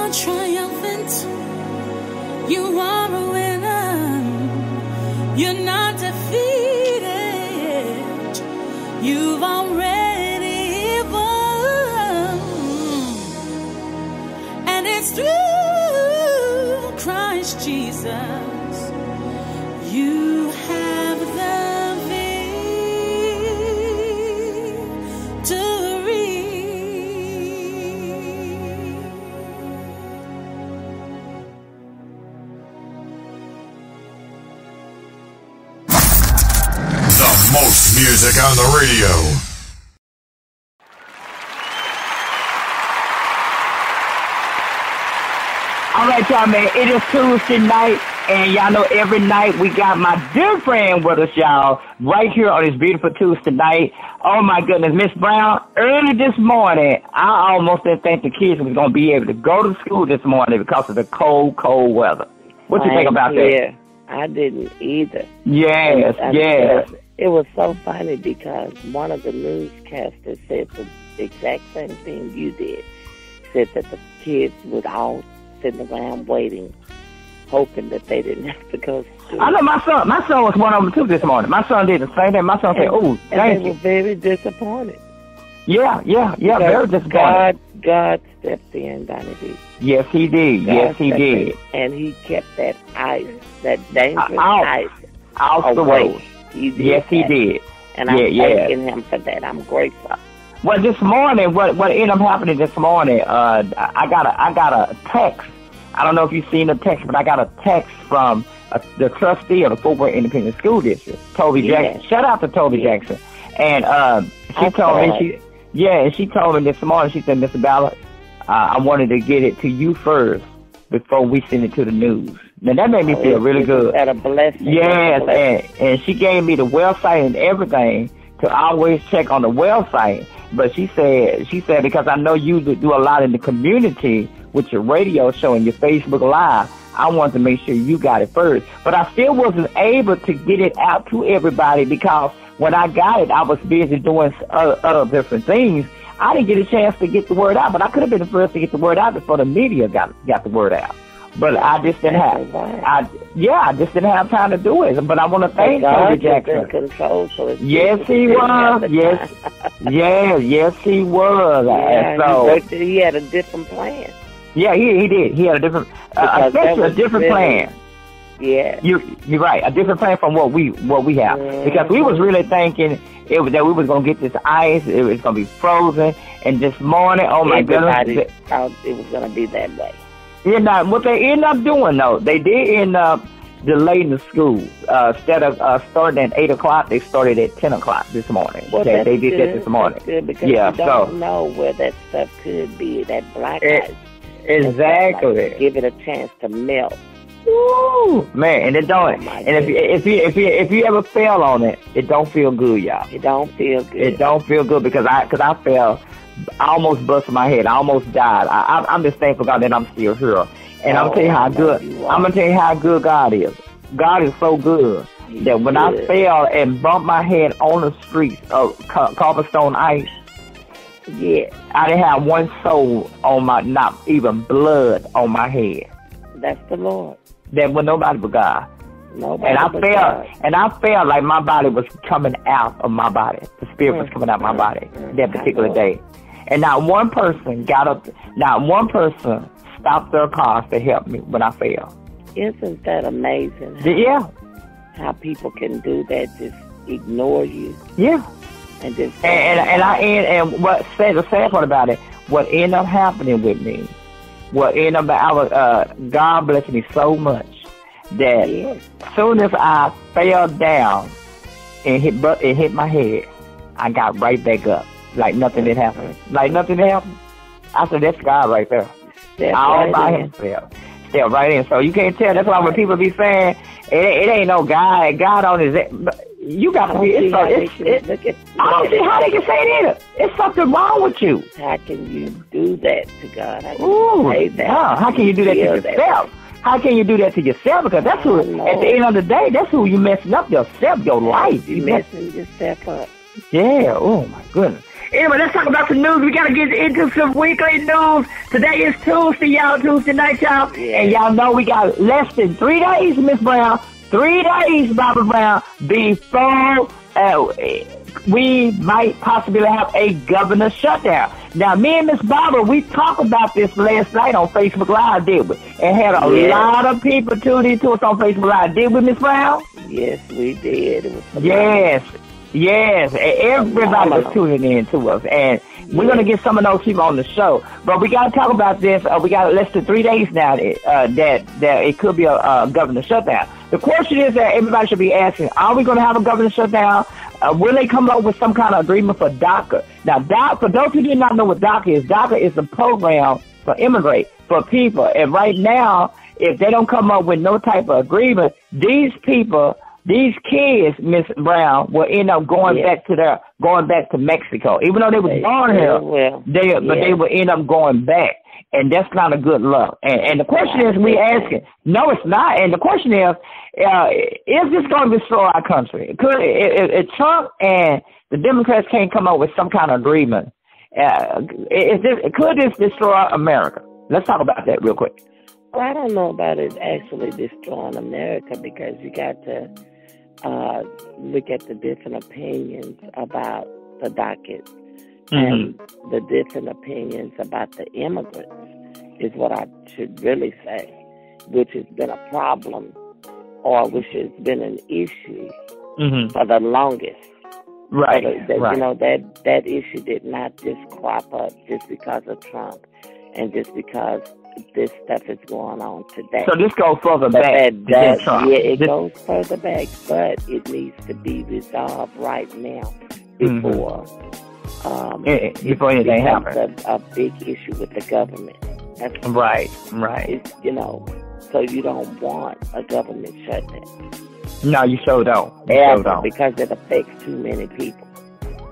are triumphant. You are a winner. You're not defeated. You've already won. And it's through Christ Jesus. You have the most music on the radio. All right, y'all, man. It is Tuesday night, and y'all know every night we got my dear friend with us, y'all, right here on this beautiful Tuesday night. Oh, my goodness. Miss Brown, early this morning, I almost didn't think the kids was going to be able to go to school this morning because of the cold, cold weather. What you think about that? I didn't either. Yes, yes. It was so funny because one of the newscasters said the exact same thing you did. Said that the kids would all sitting around waiting, hoping that they didn't have to go to school. I know my son was one of them too this morning. My son did the same thing. My son said, "Oh, thank you." They were very disappointed. Yeah, very disappointed. God stepped in, Donnie B. Yes, he did. Yes, he did. And he kept that ice, that dangerous ice, out the way. Yes, he did. And I'm thanking him for that. I'm grateful. Well, this morning, what ended up happening this morning? I got a text. I don't know if you've seen the text, but I got a text from the trustee of the Fort Worth Independent School District, Toby Jackson. Shout out to Toby Jackson. And she told me she told me this morning. She said, "Mr. Ballard, I wanted to get it to you first before we send it to the news." Now, that made me feel really good. That a blessing. Yes, and she gave me the website and everything to always check on the website. But she said, because I know you do a lot in the community with your radio show and your Facebook Live, I wanted to make sure you got it first. But I still wasn't able to get it out to everybody because when I got it, I was busy doing other different things. I didn't get a chance to get the word out, but I could have been the first to get the word out before the media got the word out. But I just didn't have. I just didn't have time to do it. But I want to thank Toby Jackson. Yes, he was. Yes, he was. Yeah, so he had a different plan. Yeah, he did. He had a different, especially a different plan. Yeah, you're right. A different plan from what we have, because we was really thinking that we was gonna get this ice. It was gonna be frozen. And this morning, oh my goodness, everybody thought it was gonna be that way. What they ended up doing, though, they did end up delaying the school. Instead of starting at 8 o'clock, they started at 10 o'clock this morning. Well, they did that this morning. That's good because you don't know where that stuff could be, that black ice. Exactly. Like, give it a chance to melt. Ooh, man, and it don't. And if you ever fell on it, it don't feel good, y'all. It don't feel good. It don't feel good because I fell. I almost busted my head. I almost died. I'm just thankful God that I'm still here. And I'm gonna tell you how good. I'm gonna tell you how good God is. God is so good that when I fell and bumped my head on the streets of cobblestone ice, I didn't have one soul on my, not even blood on my head. That's the Lord. That was nobody but God. Nobody and I but felt, God. and I felt like my body was coming out of my body. The spirit was coming out of my body that particular day. And not one person got up. Not one person stopped their cars to help me when I fell. Isn't that amazing? How people can do that, just ignore you. Yeah. And just and what the sad part about it, what ended up happening with me, God blessed me so much that as soon as I fell down and hit my head, I got right back up like nothing had happened. Like nothing had happened. I said, that's God right there. All by himself. Step right in. So you can't tell. That's why when people be saying it ain't no God on his. You got to be. I don't see how they can say it either. It's something wrong with you. How can you do that to God? How can you do that to yourself? How can you do that to yourself? Because that's who, at the end of the day, that's who you messing up yourself, your life. You messing yourself up. Yeah. Oh my goodness. Anyway, let's talk about some news. We got to get into some weekly news. Today is Tuesday, y'all. Tuesday night, y'all. Yeah. And y'all know we got less than 3 days, Miss Brown. 3 days, Barbara Brown, before we might possibly have a governor shutdown. Now, me and Miss Barbara, we talked about this last night on Facebook Live, did we? And had a lot of people tune into us on Facebook Live. Did we, Miss Brown? Yes, we did. It was Yes, everybody was tuning in to us, and we're going to get some of those people on the show. But we got to talk about this. We got less than 3 days now that it could be a governor shutdown. The question is that everybody should be asking, are we going to have a governor shutdown? Will they come up with some kind of agreement for DACA? Now, for those who do not know what DACA is a program for immigrant, for people. And right now, if they don't come up with no type of agreement, these kids, Miss Brown, will end up going back to Mexico. Even though they was born here, they will end up going back. And that's not a good look. And the question is, we asking, no, it's not. And the question is this going to destroy our country? If Trump and the Democrats can't come up with some kind of agreement, could this destroy America? Let's talk about that real quick. Well, I don't know about it actually destroying America, because you got to look at the different opinions about the docket. And the different opinions about the immigrants is what I should really say, which has been a problem, or which has been an issue for the longest. Right. You know, that issue did not just crop up just because of Trump and just because this stuff is going on today. So this goes further back than Trump. Yeah, it goes further back, but it needs to be resolved right now before anything happens. A big issue with the government. That's right. It's, you know, so you don't want a government shutdown. No, you sure don't. Because it affects too many people.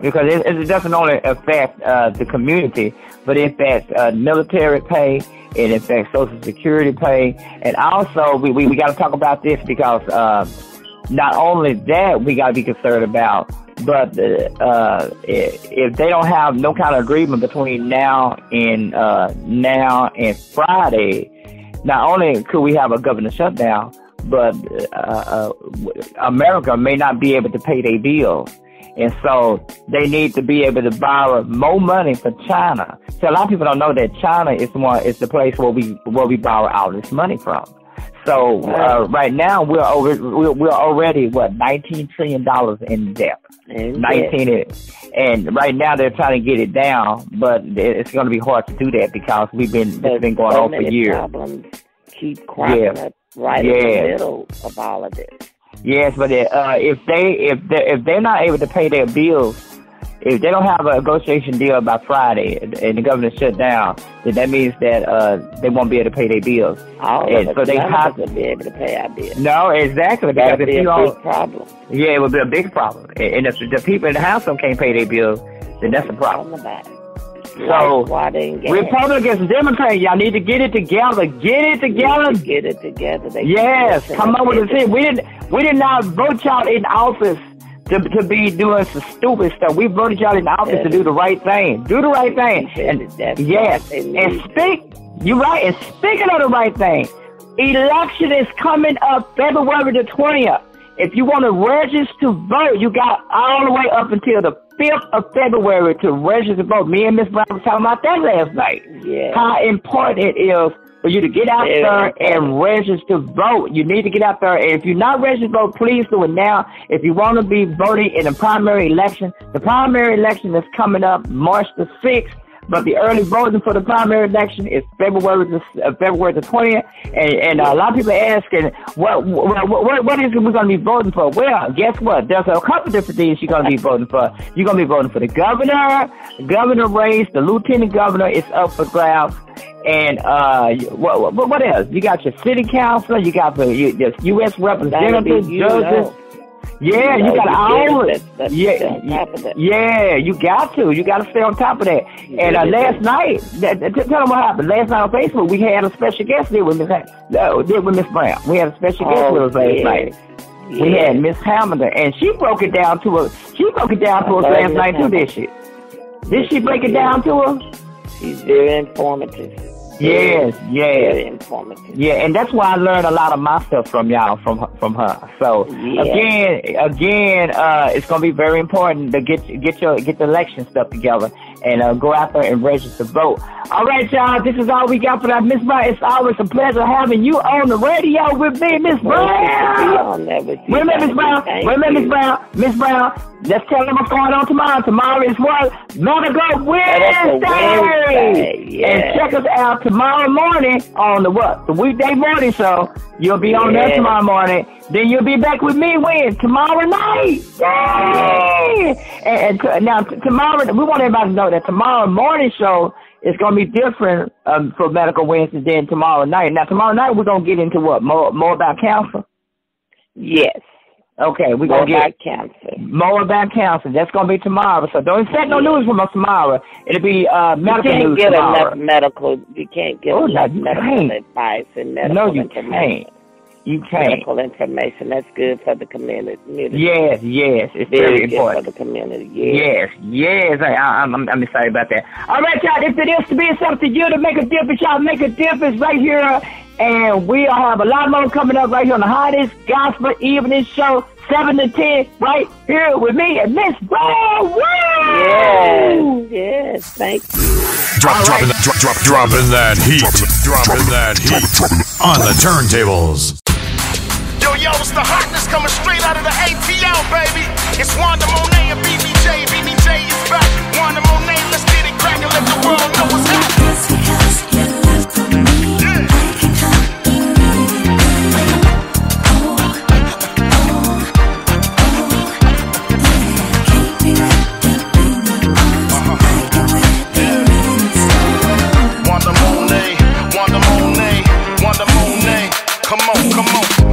Because it doesn't only affect the community, but it affects military pay, it affects Social Security pay, and also we got to talk about this because not only that we got to be concerned about, but if they don't have no kind of agreement between now and Friday, not only could we have a government shutdown, but America may not be able to pay their bills. And so they need to be able to borrow more money from China. So a lot of people don't know that China is the place where we borrow all this money from. So right now we're already $19 trillion in debt. And right now they're trying to get it down, but it's going to be hard to do that because it's been going on for years. Problems keep cropping up right in the middle of all of this. Yes, but if they're not able to pay their bills, if they don't have a negotiation deal by Friday and the government shut down, then that means that they won't be able to pay their bills. So they have to be able to pay our bills. No, exactly. That would be a big problem. Yeah, it would be a big problem. And if the people in the house can't pay their bills, then that's a problem. So, Republicans and Democrats, y'all need to get it together. Get it together. Yes, come up with a thing. We did not vote y'all in office to be doing some stupid stuff. We voted y'all in office to do the right thing. Do the right thing. You're right. And speaking of the right thing, election is coming up February the 20th. If you want to register to vote, you got all the way up until the 5th of February to register to vote. Me and Miss Brown were talking about that last night. Yeah. How important it is for you to get out there and register to vote. You need to get out there. And if you're not registered to vote, please do it now. If you want to be voting in the primary election is coming up March the 6th. But the early voting for the primary election is February the 20th, and a lot of people are asking, what is it we're going to be voting for? Well, guess what? There's a couple different things you're going to be voting for. You're going to be voting for the governor race, the lieutenant governor is up for grabs, and what else? You got your city councilor, you got the U.S. representatives, judges. Yeah, you got all of it. Yeah, you got to stay on top of that. And last night, tell them what happened. Last night on Facebook, we had a special guest there with Miss Brown. We had a special guest with us last night. Yeah. We had Miss Hamilton, and she broke it down to us last night too, did she? Did she break it down to her? She's very informative. Yes, Very informative. Yeah, and that's why I learned a lot of my stuff from y'all, from her. So again, it's gonna be very important to get the election stuff together and go out there and register to vote. All right, y'all, this is all we got for that, Miss Brown. It's always a pleasure having you on the radio with me, Miss Brown. Wait a minute, Miss Brown. Let's tell them what's going on tomorrow. Tomorrow is what? Medical Wednesday. And check us out tomorrow morning on the weekday morning show. You'll be on there tomorrow morning. Then you'll be back with me tomorrow night. Yay! And now tomorrow, we want everybody to know that tomorrow morning show is going to be different for Medical Wednesday than tomorrow night. Now tomorrow night we're going to get into what? More about cancer? Yes. Okay, we're going to get more about cancer. That's going to be tomorrow. So don't expect no news from us tomorrow. It'll be medical news tomorrow. You can't get enough medical advice and medical information. You can't. Medical information. That's good for the community. Yes. It's very important. For the community. Yes. I'm excited about that. All right, y'all. If it is to be something to you to make a difference, y'all make a difference right here. And we'll have a lot more coming up right here on the hottest gospel evening show, 7 to 10, right here with me and Miss Brown. Yes, thank you. Dropping that heat. Dropping that heat on the turntables. Yo, it's the hotness coming straight out of the ATL, baby. It's Wanda Monet and BBJ. BBJ is back. Wanda Monet, let's get it crackin', let the world know what's happening. It's because you love for me. Come on.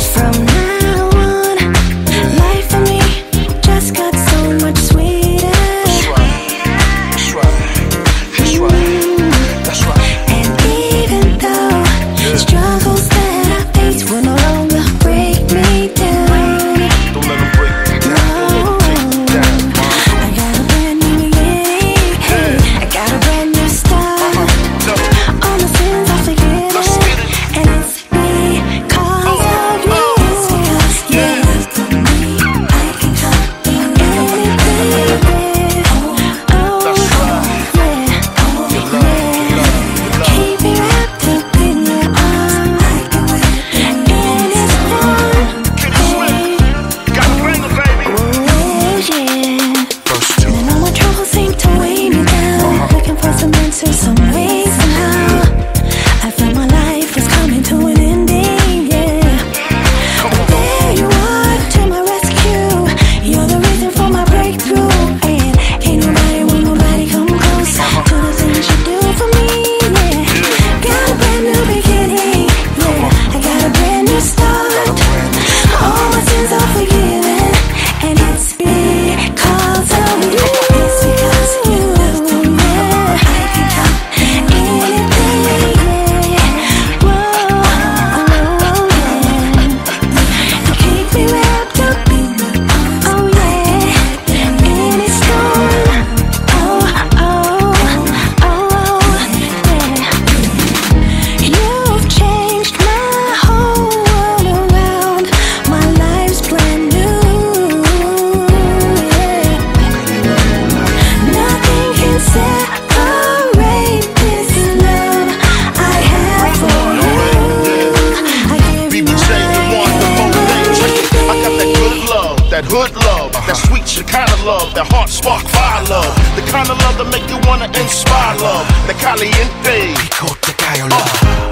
From now on, life for me just got so much sweeter. That's right. And even though struggles that I face will no longer break me down. Don't let them break me down. I got a brand new beginning. I got a brand new start. All the sins I forgiven, and it's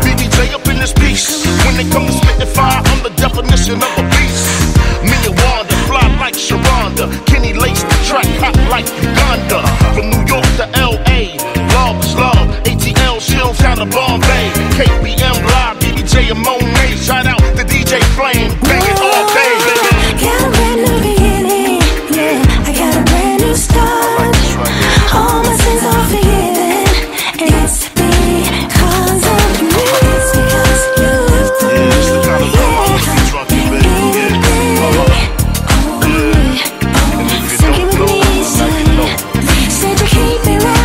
BBJ up in this piece. When they come to spit the fire, I'm the definition of a beast. Me and Wanda fly like Sharonda. Kenny laced the track hot like Uganda. From New York to LA, love is love. ATL, Shills down to Bombay. KBM live, BBJ and Monet. Shout out to DJ Flame, bang it all day, baby. Got a brand new beginning, yeah. I got a brand new start. All my sins are forgiven, and it's because of you. It's because you. Yeah, it's the kind of love I must be drunk in bed. So keep it me, said you keep it right.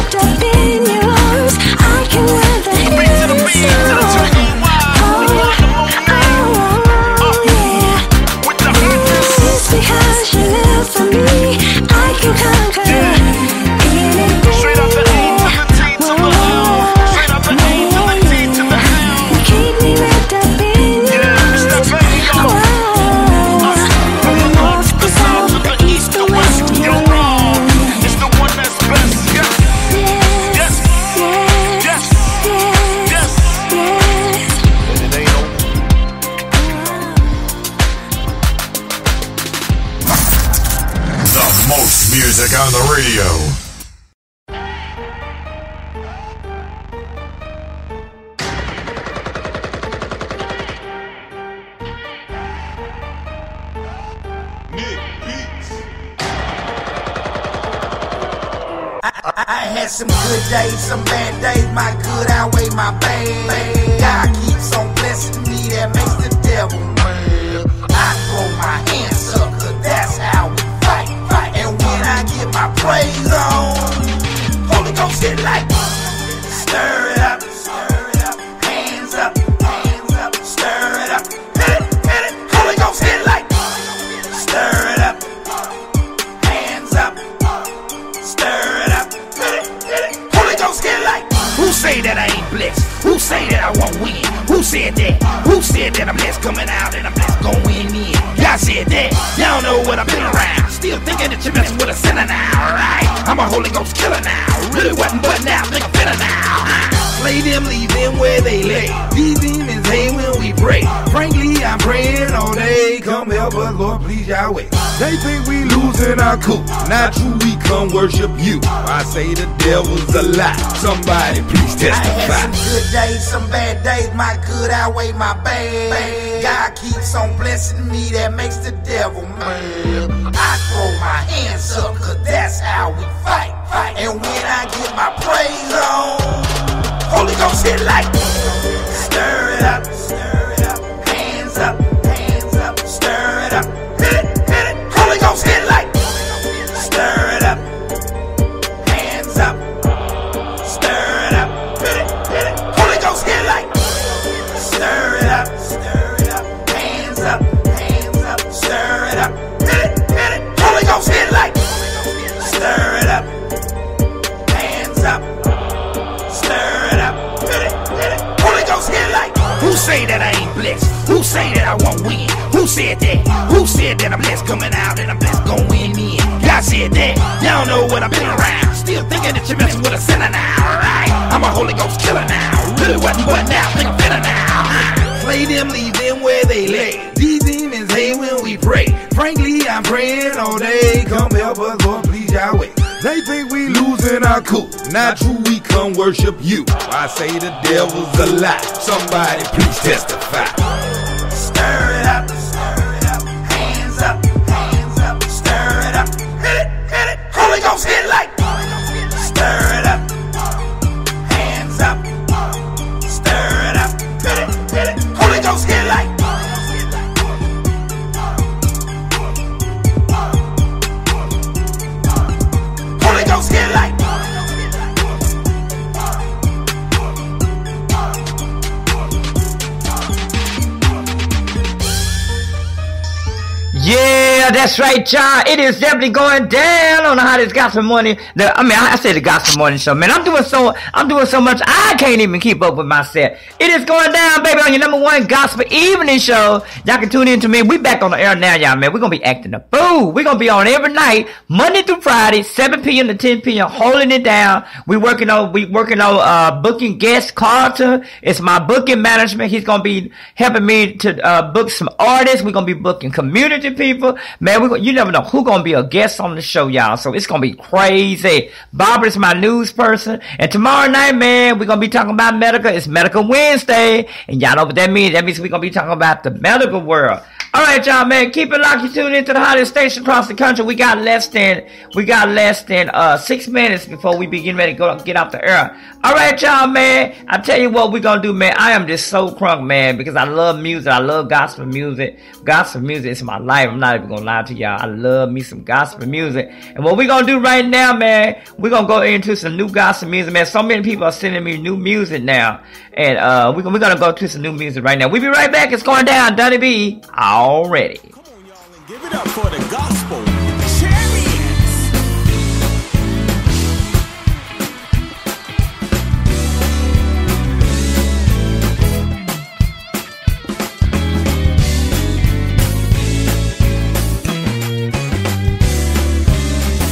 music on the radio. I had some good days, some bad days. My good outweigh my bad. God keeps on blessing me, that makes the devil mad. I throw my hands up, cause that's how we fight. And when I get my praise on, Holy Ghost hit like stir it up, hands up, stir it up, hit it, Holy Ghost hit like stir it up, hands up, stir it up, hit it, Holy Ghost hit like. Who say that I ain't blessed? Who say that I won't win? Who said that? Who said that I'm blessed coming out and I'm blessed going in? Y'all said that. Y'all know what I've been around. Still thinking that you're messing with a sinner now, right? I'm a Holy Ghost killer now. Really wasn't but now, think I'm better now. Slay them, leave them where they lay. These demons hate when we pray. Frankly, I'm praying all day. Come help us, Lord, please Yahweh. They think we losing our cool. Not true, we come worship you. I say the devil's a lie. Somebody please testify. I had some good days, some bad days. My good outweigh my bad. God keeps on blessing me, that makes the devil mad. I throw my hands up, cause that's how we fight. And when I get my praise on, Holy Ghost hit like stir it up, hands up, stir it up, hit it, Holy Ghost hit like stir it up, hands up, stir it up, hit it, Holy Ghost hit like stir it up, hands up, stir it up, hit it, Holy Ghost hit like stir it up, hands up, stir it up, hit it, Holy Ghost hit like. Who say that I ain't blessed? Who say that I won't win? Who said that? Who said that I'm blessed coming out and I'm blessed going in? Y'all said that. Y'all know what I've been around. Still thinking that you're messing with a sinner now, right? I'm a Holy Ghost killer now. Really wasn't but now, think I'm better now. Slay them, leave them where they lay. These demons hate when we pray. Frankly, I'm praying all day. Come help us, Lord, please Yahweh. They think we losing our cool. Not true, we come worship you. I say the devil's a lie. Somebody please testify. Stir it up, hands up, stir it up, hit it, Holy Ghost hit like stir it up, hands up, stir it up, hit it, Holy Ghost hit like. Holy Ghost hit like. Yeah, that's right, y'all. It is definitely going down on the hottest gospel morning. I say the gospel morning show, man. I'm doing so much I can't even keep up with myself. It is going down, baby, on your number one gospel evening show. Y'all can tune in to me. We back on the air now, y'all, man. We're gonna be acting a fool. We're gonna be on every night, Monday through Friday, 7 p.m. to 10 p.m. holding it down. We working on booking guest Carter. It's my booking management. He's gonna be helping me to book some artists. We're gonna be booking community people, man. You never know who's gonna be a guest on the show, y'all. So it's gonna be crazy. Barbara's my news person, and tomorrow night, man, we're gonna be talking about medical. It's Medical Wednesday, and y'all know what that means. That means we're gonna be talking about the medical world. All right, y'all, man, keep it locked. You tune into the hottest station across the country. We got less than 6 minutes before we begin ready to get off the air. All right, y'all, man. I tell you what we're gonna do, man. I am just so crunk, man, because I love music. I love gospel music. Gospel music is my life. I'm not even gonna lie to y'all. I love me some gospel music. And what we're gonna do right now, man, we're gonna go into some new gospel music, man. So many people are sending me new music now, and we're gonna go to some new music right now. We'll be right back. It's going down, Donnie B. Already. Give it up for the gospel.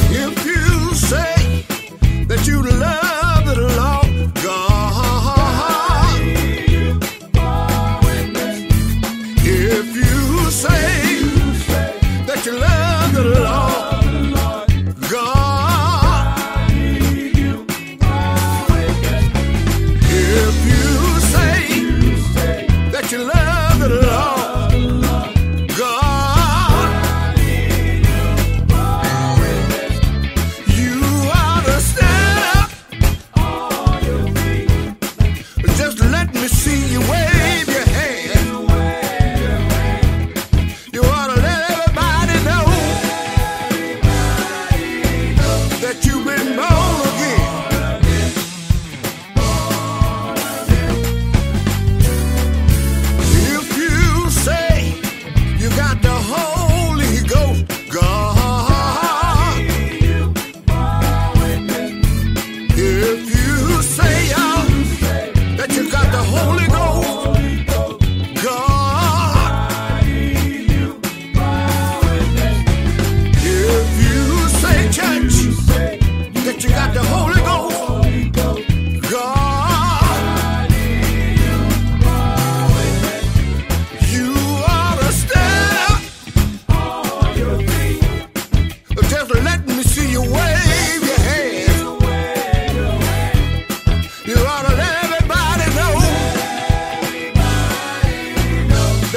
If you say that you love the Lord.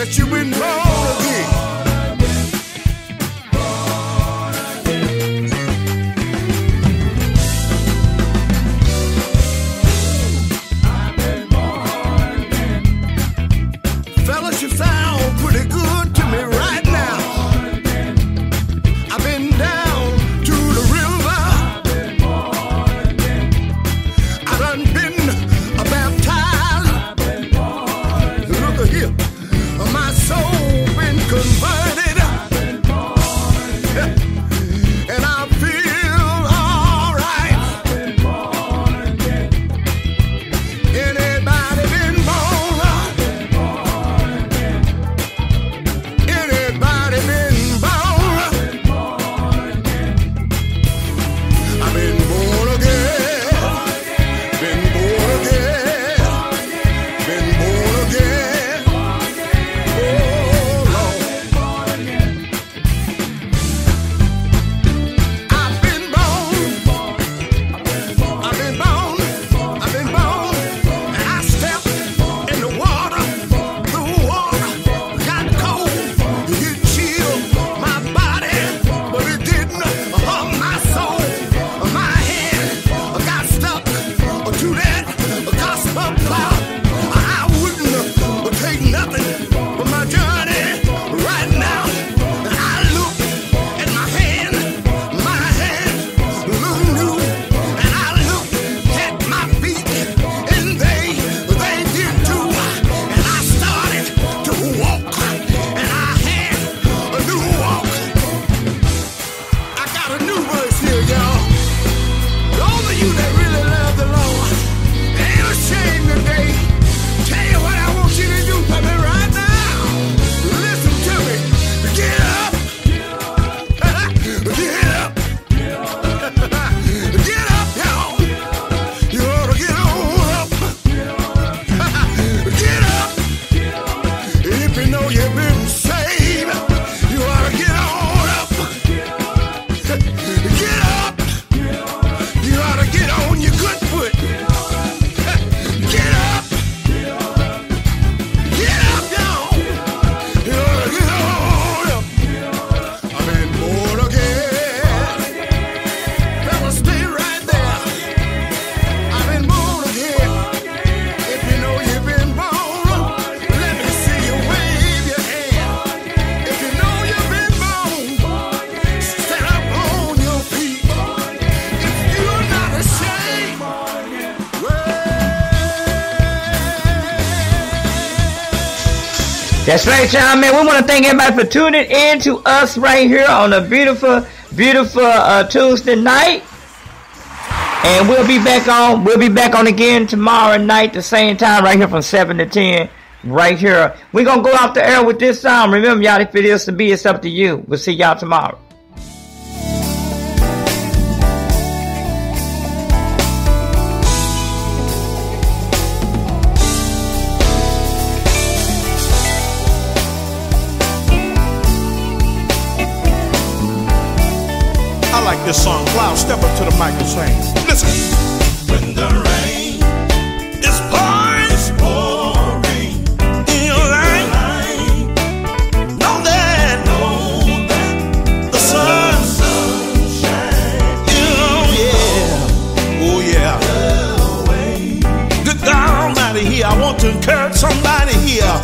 that you've been born again. Fellas, you sound pretty good to me right now. I've been down to the river. I done been baptized. Look here, my soul been converted, and I feel all right. Anybody been born? Anybody been born? I've been born again. Been born again. Been born again. Oh Lord. I've been born. I've been born. I've been born. And I stepped in the water. The water got cold. It chilled my body, but it didn't harm my soul. My hand got stuck to that gospel cloud. I wouldn't take nothing for my journey right now. I look at my hand look new, and I look at my feet, and they did too. And I started to walk, and I had a new walk. I got a new verse here, y'all. Those of you that really love the Lord, ain't ashamed today. Tell you what I want you to do for me right now. Listen to me. Get up. Get up. Get up, y'all. You ought to get on up. Get up. If you know you've been saved, you ought to get on up. Get up. You ought to get on your good foot. Get up. Get up, y'all. You ought to get on up. I've been born again. Fellas, stay right there. I've been born again. If you know you've been born, let me see you wave your hand. If you know you've been born, stand up on your feet. If you're not ashamed, That's right, y'all, man. We want to thank everybody for tuning in to us right here on a beautiful, beautiful Tuesday night. And we'll be back on. We'll be back on again tomorrow night, the same time, right here from 7 to 10, right here. We're gonna go out the air with this song. Remember, y'all, if it is to be, it's up to you. We'll see y'all tomorrow. I like this song. Cloud, step up to the mic and sing. Listen. When the rain is pouring in your life, know that the sun shines. Oh yeah. Good God Almighty here. I want to encourage somebody here.